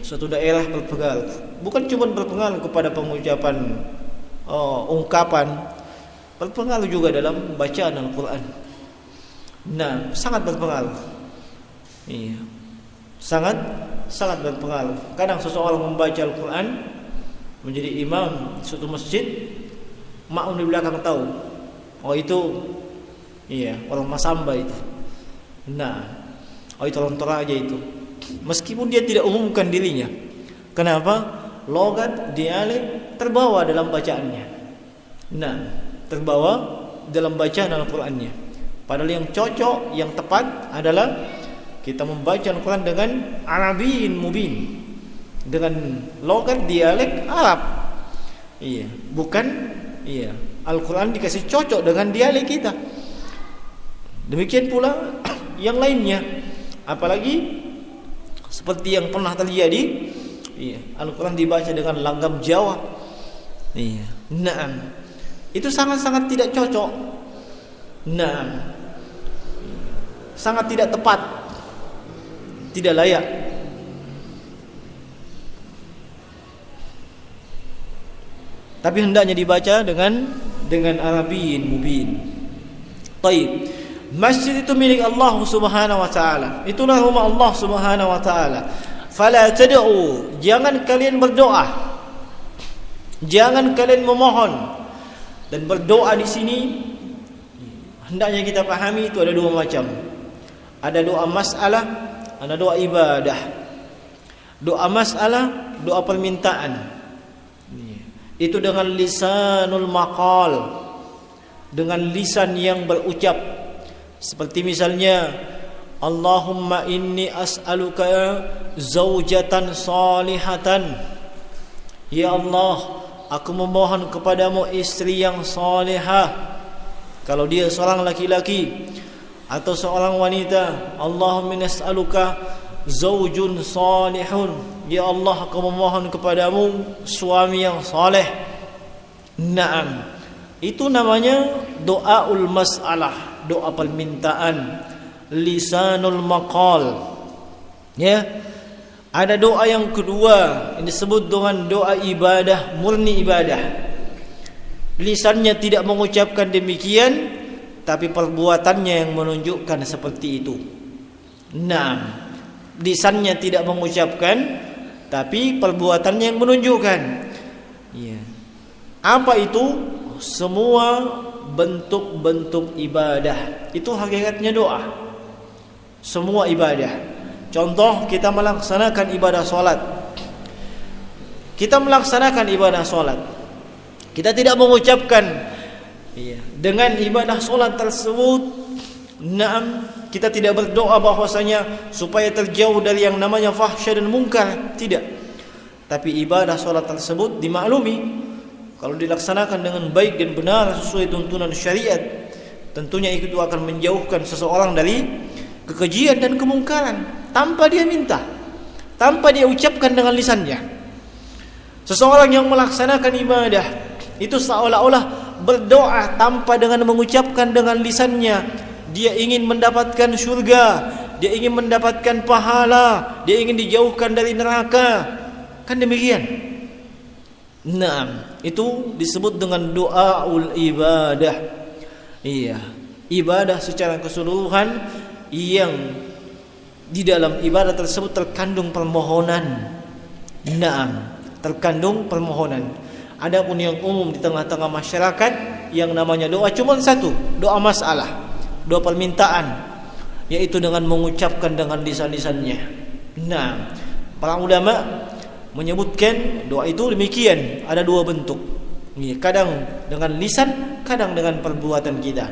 suatu daerah berpengaruh. Bukan cuma berpengaruh kepada pengucapan, ungkapan, berpengaruh juga dalam bacaan Al-Quran. Nah, sangat berpengaruh. Iya, sangat berpengaruh. Kadang seseorang membaca Al-Quran, menjadi imam suatu masjid, makmum di belakang tahu, oh itu, iya, orang Masamba itu. Nah, oh itu orang Toraja itu. Meskipun dia tidak umumkan dirinya. Kenapa? Logat, dialek terbawa dalam bacaannya. Nah, terbawa dalam bacaan Al-Qurannya. Padahal yang cocok, yang tepat adalah kita membaca Al-Quran dengan Arabiyyin mubin, dengan logat dialek Arab. Iya, bukan Al-Quran dikasih cocok dengan dialek kita. Demikian pula yang lainnya. Apalagi seperti yang pernah terjadi, Al-Quran dibaca dengan langgam Jawa. Iya. Naam. Itu sangat-sangat tidak cocok. Naam. Sangat tidak tepat. Tidak layak. Tapi hendaknya dibaca dengan Arabiyyin mubin. Baik. Masjid itu milik Allah Subhanahu wa taala. Itulah rumah Allah Subhanahu wa taala. Fala tad'u, jangan kalian berdoa. Jangan kalian memohon. Dan berdoa di sini hendaknya kita pahami itu ada dua macam. Ada doa masalah, ada doa ibadah. Doa masalah, doa permintaan. Itu dengan lisanul maqal, dengan lisan yang berucap. Seperti misalnya, Allahumma inni as'aluka zaujatan salihatan. Ya Allah, aku memohon kepadamu istri yang salihah. Kalau dia seorang laki-laki atau seorang wanita, Allahumma nas'aluka zaujun salihun. Ya Allah, aku memohon kepadamu suami yang saleh. Naam. Itu namanya doaul mas'alah, doa permintaan, lisanul maqal. Ya. Ada doa yang kedua yang disebut dengan doa ibadah, murni ibadah. Lisannya tidak mengucapkan demikian, tapi perbuatannya yang menunjukkan seperti itu. Nah, lisannya tidak mengucapkan, tapi perbuatannya yang menunjukkan. Ya. Apa itu? Semua bentuk-bentuk ibadah. Itu hakikatnya doa. Semua ibadah. Contoh, kita melaksanakan ibadah solat. Kita melaksanakan ibadah solat. Kita tidak mengucapkan dengan ibadah solat tersebut, naam, kita tidak berdoa bahwasanya supaya terjauh dari yang namanya fahsya dan mungkar. Tidak. Tapi ibadah solat tersebut dimaklumi, kalau dilaksanakan dengan baik dan benar sesuai tuntunan syariat, tentunya itu akan menjauhkan seseorang dari kekejian dan kemungkaran tanpa dia minta, tanpa dia ucapkan dengan lisannya. Seseorang yang melaksanakan ibadah itu seolah-olah berdoa tanpa dengan mengucapkan dengan lisannya. Dia ingin mendapatkan surga, dia ingin mendapatkan pahala, dia ingin dijauhkan dari neraka. Kan demikian. Nah, itu disebut dengan doaul ibadah. Iya, ibadah secara keseluruhan yang di dalam ibadah tersebut terkandung permohonan. Nah, terkandung permohonan. Adapun yang umum di tengah-tengah masyarakat yang namanya doa cuma satu, doa masalah, doa permintaan, yaitu dengan mengucapkan dengan lisan-lisannya. Nah, para ulama menyebutkan doa itu demikian, ada dua bentuk. Kadang dengan lisan, kadang dengan perbuatan kita.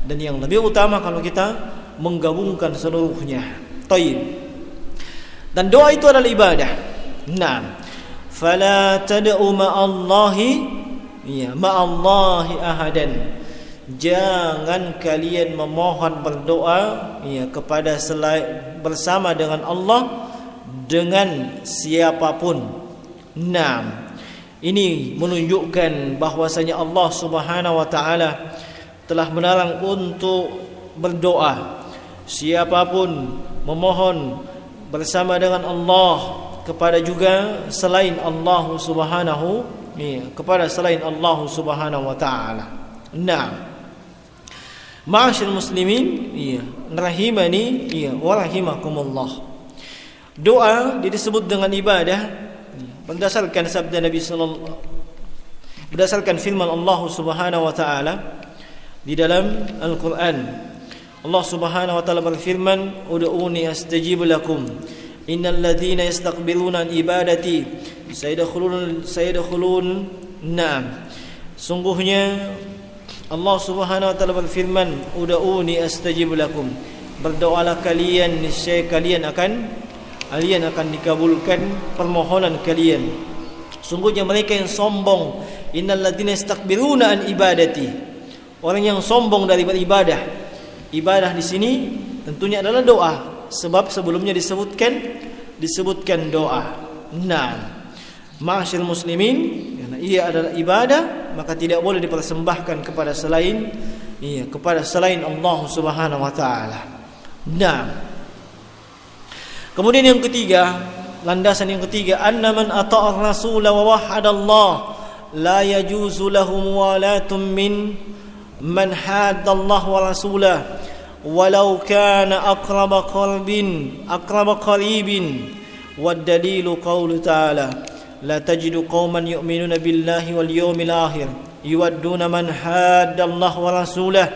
Dan yang lebih utama kalau kita menggabungkan seluruhnya. Taib. Dan doa itu adalah ibadah. Nah, fala tad'u ma'allahi ma'allahi ahadan. jangan kalian memohon berdoa kepada bersama dengan Allah dengan siapapun. Nah, ini menunjukkan bahwasanya Allah Subhanahu wa taala telah melarang untuk berdoa. Siapapun memohon bersama dengan Allah kepada juga selain Allah Subhanahu kepada selain Allah Subhanahu wa taala. Nah, ma'asyiral muslimin, rahimani wa rahimakumullah. Doa disebut dengan ibadah berdasarkan sabda Nabi sallallahu berdasarkan firman Allah Subhanahu wa taala di dalam Al-Qur'an. Allah Subhanahu wa taala berfirman, "Ud'uni astajib lakum. Innal ladzina yastakbiruna an ibadati sayadkhulun na'am." Sungguhnya Allah Subhanahu wa taala berfirman, "Ud'uni astajib lakum." Berdoalah kalian, niscaya kalian akan dikabulkan permohonan kalian. Sungguhnya mereka yang sombong, innal ladzina yastakbiruna an ibadati. Orang yang sombong dari beribadah. Ibadah di sini tentunya adalah doa, sebab sebelumnya disebutkan doa. Nah, ma'asyiral muslimin, karena ia adalah ibadah, maka tidak boleh dipersembahkan kepada selain Allah Subhanahu wa taala. Nah, kemudian yang ketiga, landasan yang ketiga, anna man ata'a ar-rasul wa wahhada Allah la yajuzu lahu muwalatun min man hadda Allah wa rasulah walau kana aqraba qaribin wad dalilu qawlu ta'ala la tajidu qauman yu'minuna billahi wal yawmil akhir yuwadduna man hadda Allah wa rasulah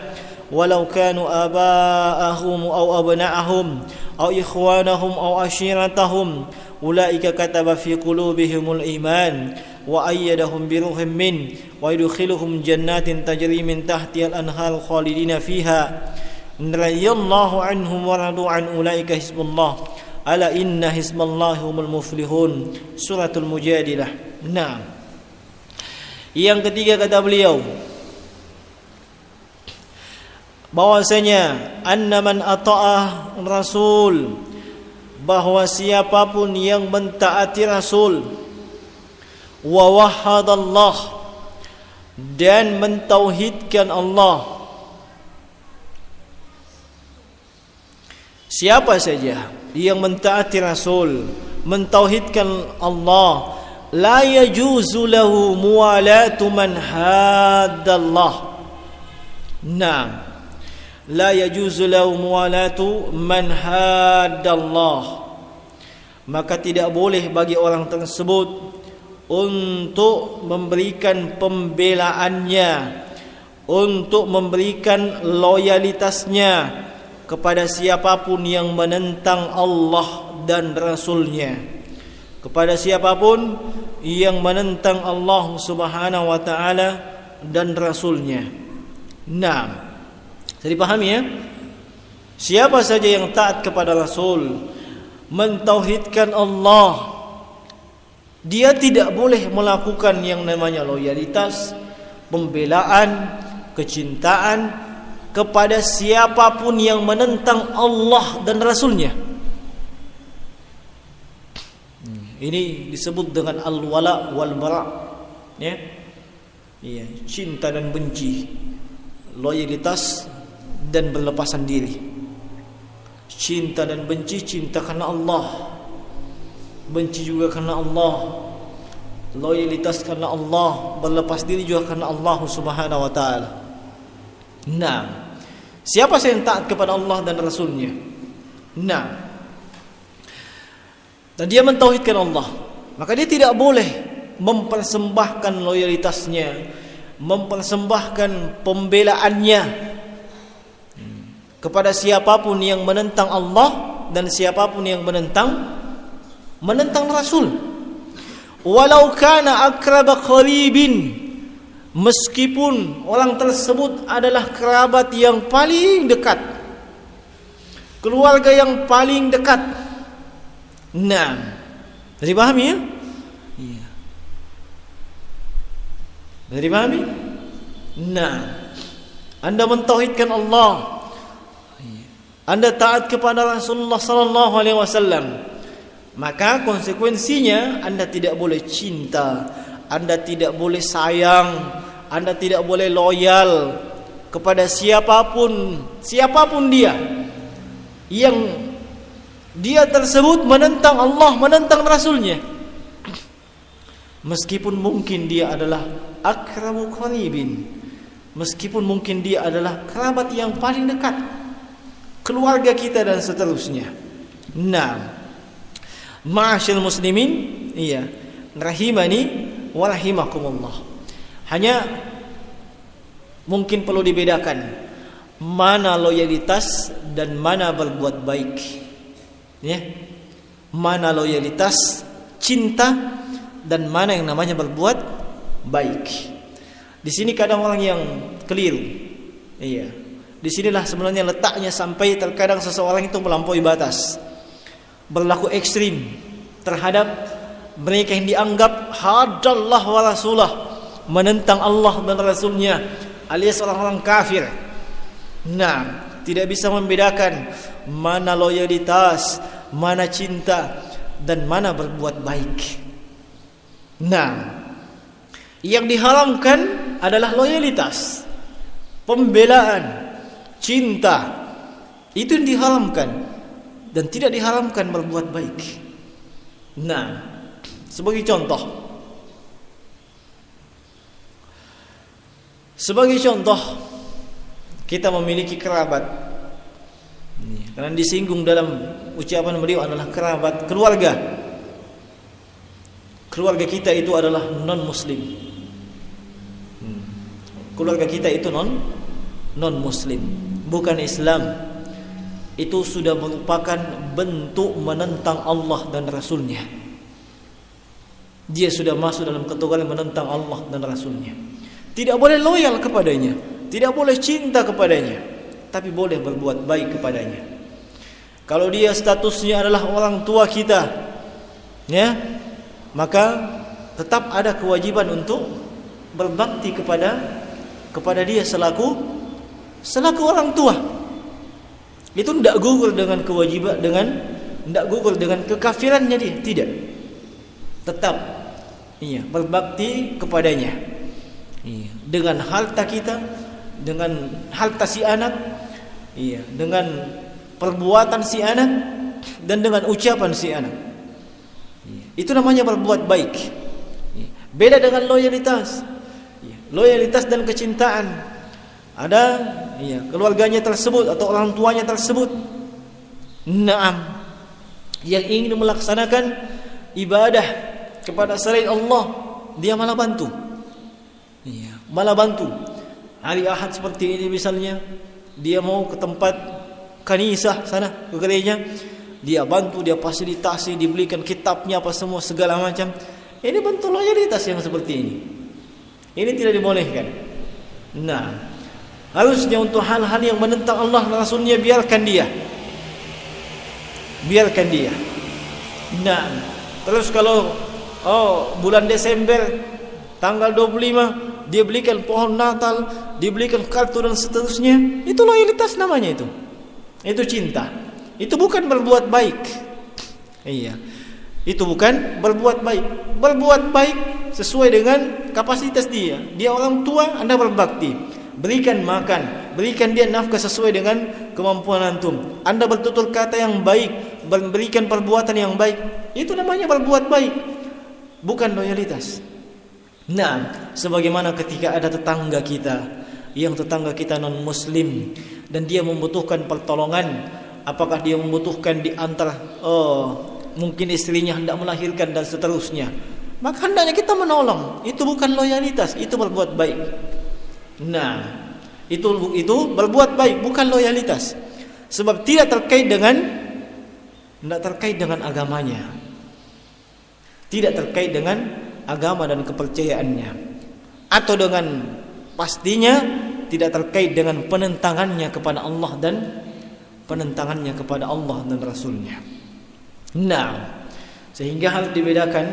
walau kanu aba'ahum aw abna'ahum aw ikhwanahum aw ashiratahum ulaika kataba fi qulubihimul iman wa ayyadahum bi ruhin min wa yudkhiluhum jannatin tajri min tahtiha al-anhar khalidina fiha radhiyallahu anhum wa radu an ulaika hizbullah ala inna hizballahi humul muflihun. Suratul Mujadilah. Nah, yang ketiga kata beliau bahwasanya anna man ata'a rasul, bahwa siapapun yang mentaati Rasul, wa wahhadallah, dan mentauhidkan Allah. Siapa saja yang mentaati Rasul, mentauhidkan Allah, la yajuzu lahu muwalatu man haddallah. Nah, la yajuzu lahu muwalatu man haddallah, maka tidak boleh bagi orang tersebut untuk memberikan pembelaannya, untuk memberikan loyalitasnya kepada siapapun yang menentang Allah dan Rasulnya, kepada siapapun yang menentang Allah Subhanahu wa taala dan Rasulnya. Nah, jadi pahami ya, siapa saja yang taat kepada Rasul, mentauhidkan Allah, dia tidak boleh melakukan yang namanya loyalitas, pembelaan, kecintaan kepada siapapun yang menentang Allah dan Rasulnya. Ini disebut dengan al-wala wal bara, ya. Iya, cinta dan benci, loyalitas dan berlepasan diri. Cinta dan benci, cinta karena Allah, benci juga karena Allah, loyalitas karena Allah, berlepas diri juga karena Allah Subhanahu wa taala. Nah, siapa yang taat kepada Allah dan Rasulnya, nah, dan dia mentauhidkan Allah, maka dia tidak boleh mempersembahkan loyalitasnya, mempersembahkan pembelaannya kepada siapapun yang menentang Allah dan siapapun yang menentang Rasul. Walau kana akraba qaribin, meskipun orang tersebut adalah kerabat yang paling dekat, keluarga yang paling dekat. Nah, jadi pahami ya? Iya. Jadi pahami? Nah, Anda mentauhidkan Allah, Anda taat kepada Rasulullah sallallahu alaihi wasallam, maka konsekuensinya Anda tidak boleh cinta, Anda tidak boleh sayang, Anda tidak boleh loyal kepada siapapun dia yang dia tersebut menentang Allah, menentang Rasulnya, meskipun mungkin dia adalah akrabu qaribin, meskipun mungkin dia adalah kerabat yang paling dekat, keluarga kita dan seterusnya. Nah, ma'asyil muslimin, iya, rahimani wa rahimakumullah. Hanya mungkin perlu dibedakan mana loyalitas dan mana berbuat baik. Ya. Mana loyalitas, cinta, dan mana yang namanya berbuat baik. Di sini kadang orang yang keliru. Iya. Disinilah sebenarnya letaknya sampai terkadang seseorang itu melampaui batas, berlaku ekstrim terhadap mereka yang dianggap hadallah wa rasulah, menentang Allah dan Rasulnya, alias orang-orang kafir. Nah, tidak bisa membedakan mana loyalitas, mana cinta, dan mana berbuat baik. Nah, yang diharamkan adalah loyalitas, pembelaan, cinta. Itu yang diharamkan, dan tidak diharamkan berbuat baik. Nah, sebagai contoh, kita memiliki kerabat, karena disinggung dalam ucapan beliau adalah kerabat, keluarga. Keluarga kita itu adalah non-muslim. Keluarga kita itu non-muslim, bukan Islam. Itu sudah merupakan bentuk menentang Allah dan Rasulnya. Dia sudah masuk dalam kategori menentang Allah dan Rasulnya. Tidak boleh loyal kepadanya, tidak boleh cinta kepadanya, tapi boleh berbuat baik kepadanya. Kalau dia statusnya adalah orang tua kita, ya, maka tetap ada kewajiban untuk berbakti kepada dia selaku orang tua. Itu tidak gugur dengan kewajiban, tidak gugur dengan kekafirannya dia, tidak. Tetap berbakti kepadanya. Dengan harta kita, dengan harta si anak, dengan perbuatan si anak, dan dengan ucapan si anak. Itu namanya berbuat baik. Beda dengan loyalitas. Loyalitas dan kecintaan, ada keluarganya tersebut atau orang tuanya tersebut, naam, yang ingin melaksanakan ibadah kepada selain Allah, dia malah bantu. Hari Ahad seperti ini misalnya, dia mau ke tempat kanisah sana, ke gereja, dia bantu, dia fasilitasi, dibelikan kitabnya apa semua segala macam. Ini bentuk loyalitas yang seperti ini. Ini tidak dibolehkan. Nah, harusnya untuk hal-hal yang menentang Allah dan Rasulnya biarkan dia. Nah, terus kalau bulan Desember tanggal 25 dia belikan pohon Natal, dibelikan kartu dan seterusnya, itu loyalitas namanya itu. Itu cinta. Itu bukan berbuat baik. Iya. Itu bukan berbuat baik. Berbuat baik sesuai dengan kapasitas dia. Dia orang tua, Anda berbakti. Berikan makan, berikan dia nafkah sesuai dengan kemampuan antum. Anda bertutur kata yang baik, memberikan perbuatan yang baik. Itu namanya berbuat baik, bukan loyalitas. Nah, sebagaimana ketika ada tetangga kita, yang tetangga kita non-muslim, dan dia membutuhkan pertolongan, apakah dia membutuhkan di antara mungkin istrinya hendak melahirkan dan seterusnya, maka hendaknya kita menolong. Itu bukan loyalitas, itu berbuat baik. Nah, itu berbuat baik, bukan loyalitas. Sebab tidak terkait dengan agamanya. Tidak terkait dengan agama dan kepercayaannya, atau dengan pastinya tidak terkait dengan penentangannya kepada Allah dan Rasulnya. Nah, sehingga harus dibedakan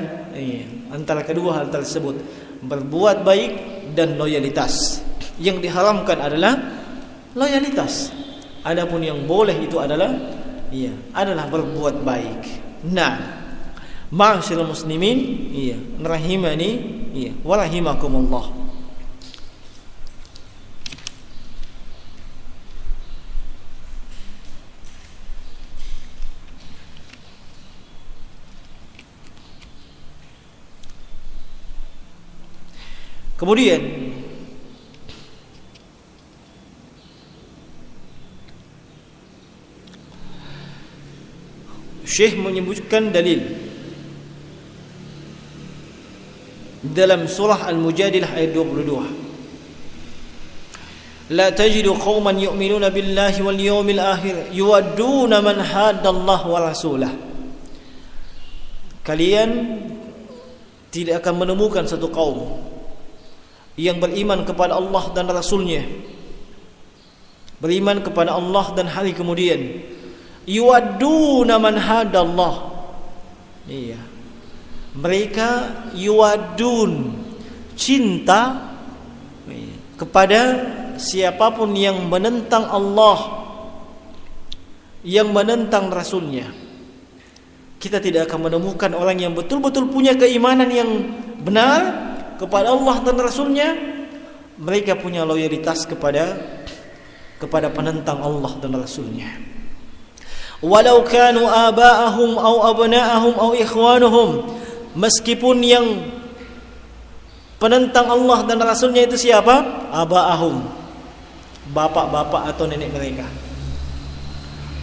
antara kedua hal tersebut, berbuat baik dan loyalitas. Yang diharamkan adalah loyalitas. Adapun yang boleh itu adalah berbuat baik. Nah, ma'asyiral muslimin, rahimani wa rahimakumullah. Kemudian Syekh menyebutkan dalil dalam surah Al-Mujadilah ayat 22. La tajidu qauman yu'minuna billahi wal yawmil akhir yuwadduna man hadallah wa rasulah. Kalian tidak akan menemukan satu kaum yang beriman kepada Allah dan Rasulnya, beriman kepada Allah dan hari kemudian, yuwadduna man hadallah. Mereka yuwaddun, cinta kepada siapapun yang menentang Allah, yang menentang Rasulnya. Kita tidak akan menemukan orang yang betul-betul punya keimanan yang benar kepada Allah dan Rasulnya. Mereka punya loyalitas kepada penentang Allah dan Rasulnya. Walau kanu aba'ahum au abna'ahum au ikhwanuhum, meskipun yang penentang Allah dan Rasulnya itu siapa? Aba'ahum, bapak-bapak atau nenek mereka.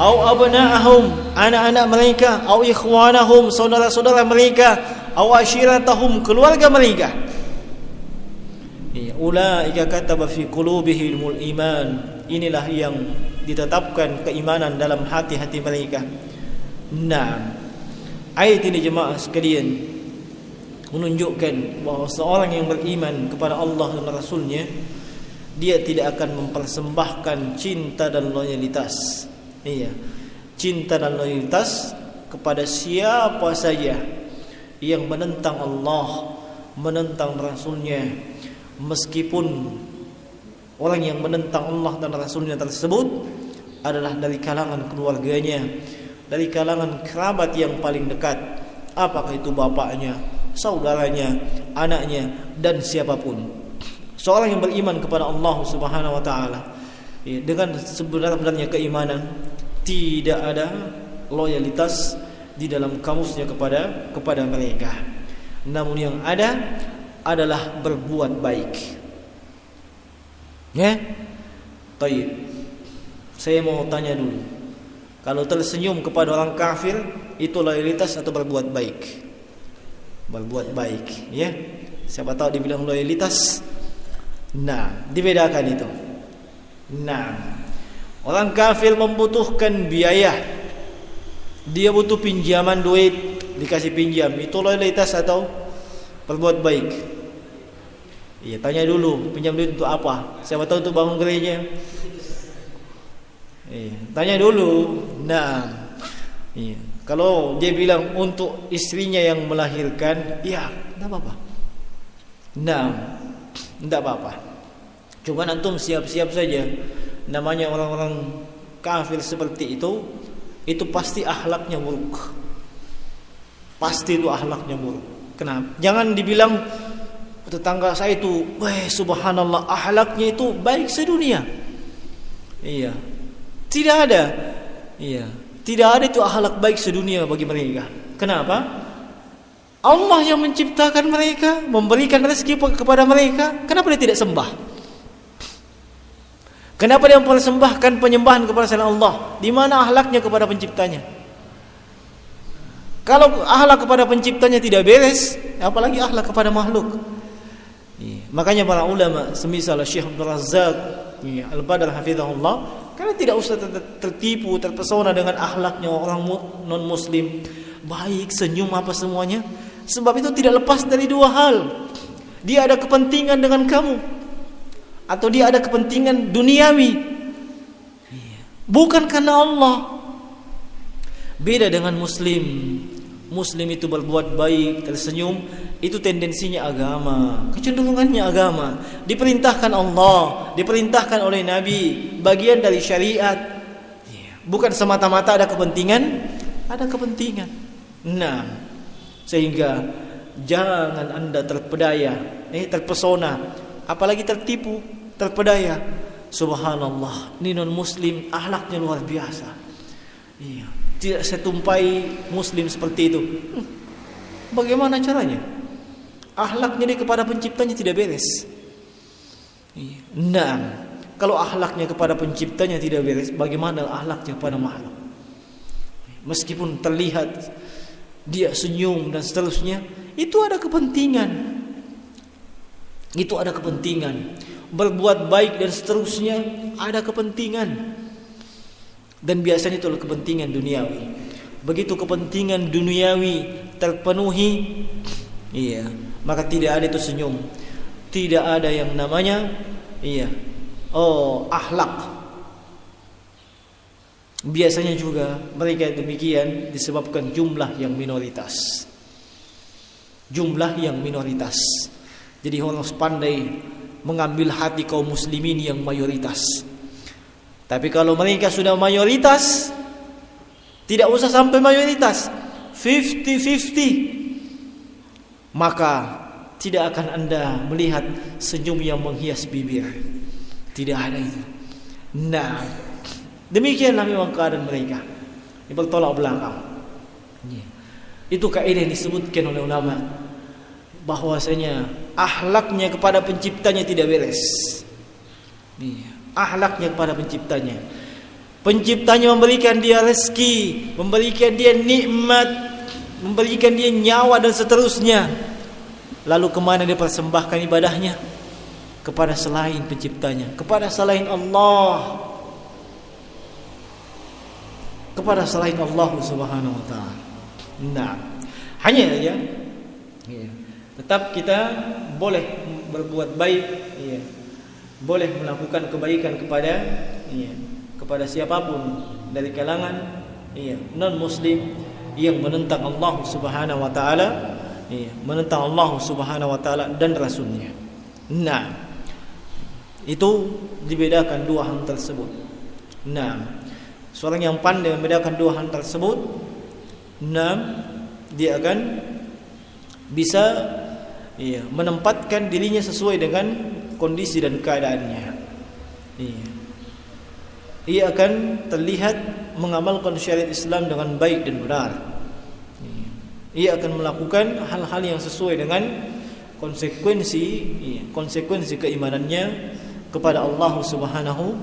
Au abna'ahum, anak-anak mereka. Au ikhwanahum, saudara-saudara mereka. Au ashiratahum, keluarga mereka. Ulaika kataba fi qulubihimul iman. Inilah yang ditetapkan keimanan dalam hati-hati mereka. Nah, ayat ini jemaah sekalian menunjukkan bahawa seorang yang beriman kepada Allah dan Rasulnya, dia tidak akan mempersembahkan cinta dan loyalitas. Cinta dan loyalitas kepada siapa saja yang menentang Allah, menentang Rasulnya, meskipun orang yang menentang Allah dan Rasulnya tersebut adalah dari kalangan keluarganya, dari kalangan kerabat yang paling dekat, apakah itu bapaknya, saudaranya, anaknya, dan siapapun. Seorang yang beriman kepada Allah Subhanahu wa taala dengan sebenar-benarnya keimanan, tidak ada loyalitas di dalam kamusnya kepada mereka. Namun yang ada adalah berbuat baik. Baik. Saya mau tanya dulu. Kalau tersenyum kepada orang kafir, itu loyalitas atau berbuat baik? Berbuat baik, ya. Siapa tahu dibilang loyalitas. Nah, dibedakan itu. Nah, orang kafir membutuhkan biaya. Dia butuh pinjaman duit, dikasih pinjam. Itu loyalitas atau berbuat baik? Iya, tanya dulu, pinjam duit untuk apa? Siapa tahu untuk bangun gereja. Iya, tanya dulu. Nah, iya. Kalau dia bilang untuk istrinya yang melahirkan, ya, tidak apa-apa. Nah, tidak apa-apa. Cuma antum siap-siap saja. Namanya orang-orang kafir seperti itu pasti akhlaknya buruk. Pasti itu akhlaknya buruk. Kenapa? Jangan dibilang tetangga saya itu, subhanallah, akhlaknya itu baik sedunia. Iya. Tidak ada. Iya. Tidak ada itu akhlak baik sedunia bagi mereka. Kenapa? Allah yang menciptakan mereka, memberikan rezeki kepada mereka. Kenapa dia tidak sembah? Kenapa dia mempersembahkan penyembahan kepada selain Allah? Di mana akhlaknya kepada penciptanya? Kalau akhlak kepada penciptanya tidak beres, apalagi akhlak kepada makhluk. Makanya para ulama semisal Syekh Abdul Razak Al-Badr hafizahullah, karena tidak usah tertipu, terpesona dengan akhlaknya orang non muslim, baik, senyum, apa semuanya. Sebab itu tidak lepas dari dua hal. Dia ada kepentingan dengan kamu, atau dia ada kepentingan duniawi, bukan karena Allah. Beda dengan muslim. Muslim itu berbuat baik, tersenyum, itu tendensinya agama, kecenderungannya agama. Diperintahkan Allah, diperintahkan oleh Nabi, bagian dari syariat. Bukan semata-mata ada kepentingan, ada kepentingan. Nah, sehingga jangan Anda terpesona, apalagi tertipu, terpedaya. Subhanallah, ini non muslim akhlaknya luar biasa. Iya, tidak setumpai muslim seperti itu. Bagaimana caranya? Akhlaknya dia kepada penciptanya tidak beres. Iya. Nah, kalau akhlaknya kepada penciptanya tidak beres, bagaimana akhlaknya kepada makhluk? Meskipun terlihat dia senyum dan seterusnya, itu ada kepentingan. Itu ada kepentingan. Berbuat baik dan seterusnya ada kepentingan. Dan biasanya itu adalah kepentingan duniawi. Begitu kepentingan duniawi terpenuhi, iya, maka tidak ada itu senyum. Tidak ada yang namanya akhlak. Biasanya juga mereka demikian disebabkan jumlah yang minoritas. Jumlah yang minoritas. Jadi harus pandai mengambil hati kaum muslimin yang mayoritas. Tapi kalau mereka sudah mayoritas, tidak usah sampai mayoritas, 50-50, maka tidak akan Anda melihat senyum yang menghias bibir. Tidak ada itu. Nah, demikianlah memang keadaan mereka. Bertolak belakang. Itu kaidah yang disebutkan oleh ulama, bahwasanya akhlaknya kepada penciptanya tidak beres. Akhlaknya kepada penciptanya. Penciptanya memberikan dia rezeki, memberikan dia nikmat, memberikan dia nyawa dan seterusnya. Lalu kemana dia persembahkan ibadahnya? Kepada selain penciptanya, kepada selain Allah, kepada selain Allah Subhanahu wa taala. Nah, hanya ya, tetap kita boleh berbuat baik, boleh melakukan kebaikan kepada siapapun dari kalangan non muslim yang menentang Allah Subhanahu wa taala, menentang Allah Subhanahu wa taala dan rasulnya. Nah, itu dibedakan dua hal tersebut. Nah, seorang yang pandai membedakan dua hal tersebut, dia akan bisa menempatkan dirinya sesuai dengan kondisi dan keadaannya. Ia akan terlihat mengamalkan syariat Islam dengan baik dan benar. Ia akan melakukan hal-hal yang sesuai dengan konsekuensi keimanannya kepada Allah Subhanahu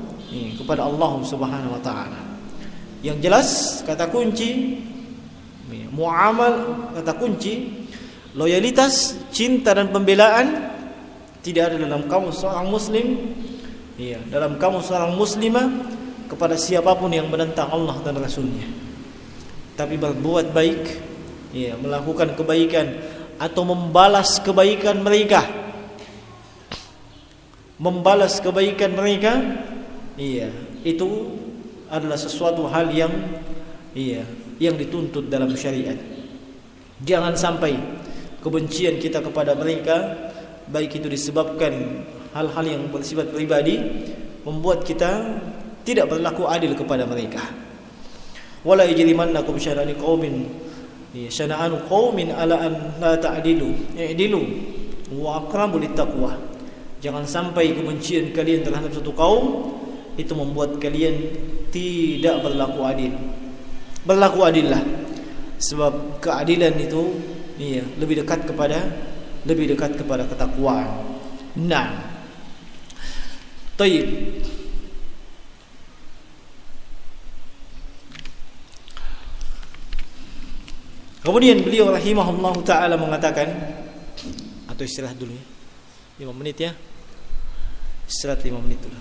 wa taala. Yang jelas kata kunci muamal, kata kunci loyalitas, cinta dan pembelaan tidak ada dalam kaum seorang muslim, dalam kaum seorang muslimah kepada siapapun yang menentang Allah dan Rasulnya. Tapi berbuat baik, melakukan kebaikan atau membalas kebaikan mereka, itu adalah sesuatu hal yang dituntut dalam syariat. Jangan sampai kebencian kita kepada mereka, baik itu disebabkan hal-hal yang bersifat pribadi, membuat kita tidak berlaku adil kepada mereka. Wala yajrimannakum syana'anu qaumin ala an la ta'dilu i'dilu wa aqrabu littaqwa. Jangan sampai kebencian kalian terhadap satu kaum itu membuat kalian tidak berlaku adil. Berlaku adillah, sebab keadilan itu lebih dekat kepada ketakwaan. Nah, tayyib. Kemudian beliau rahimahullah ta'ala mengatakan, atau istirahat dulu ya, 5 menit ya, istirahat 5 menit dulu.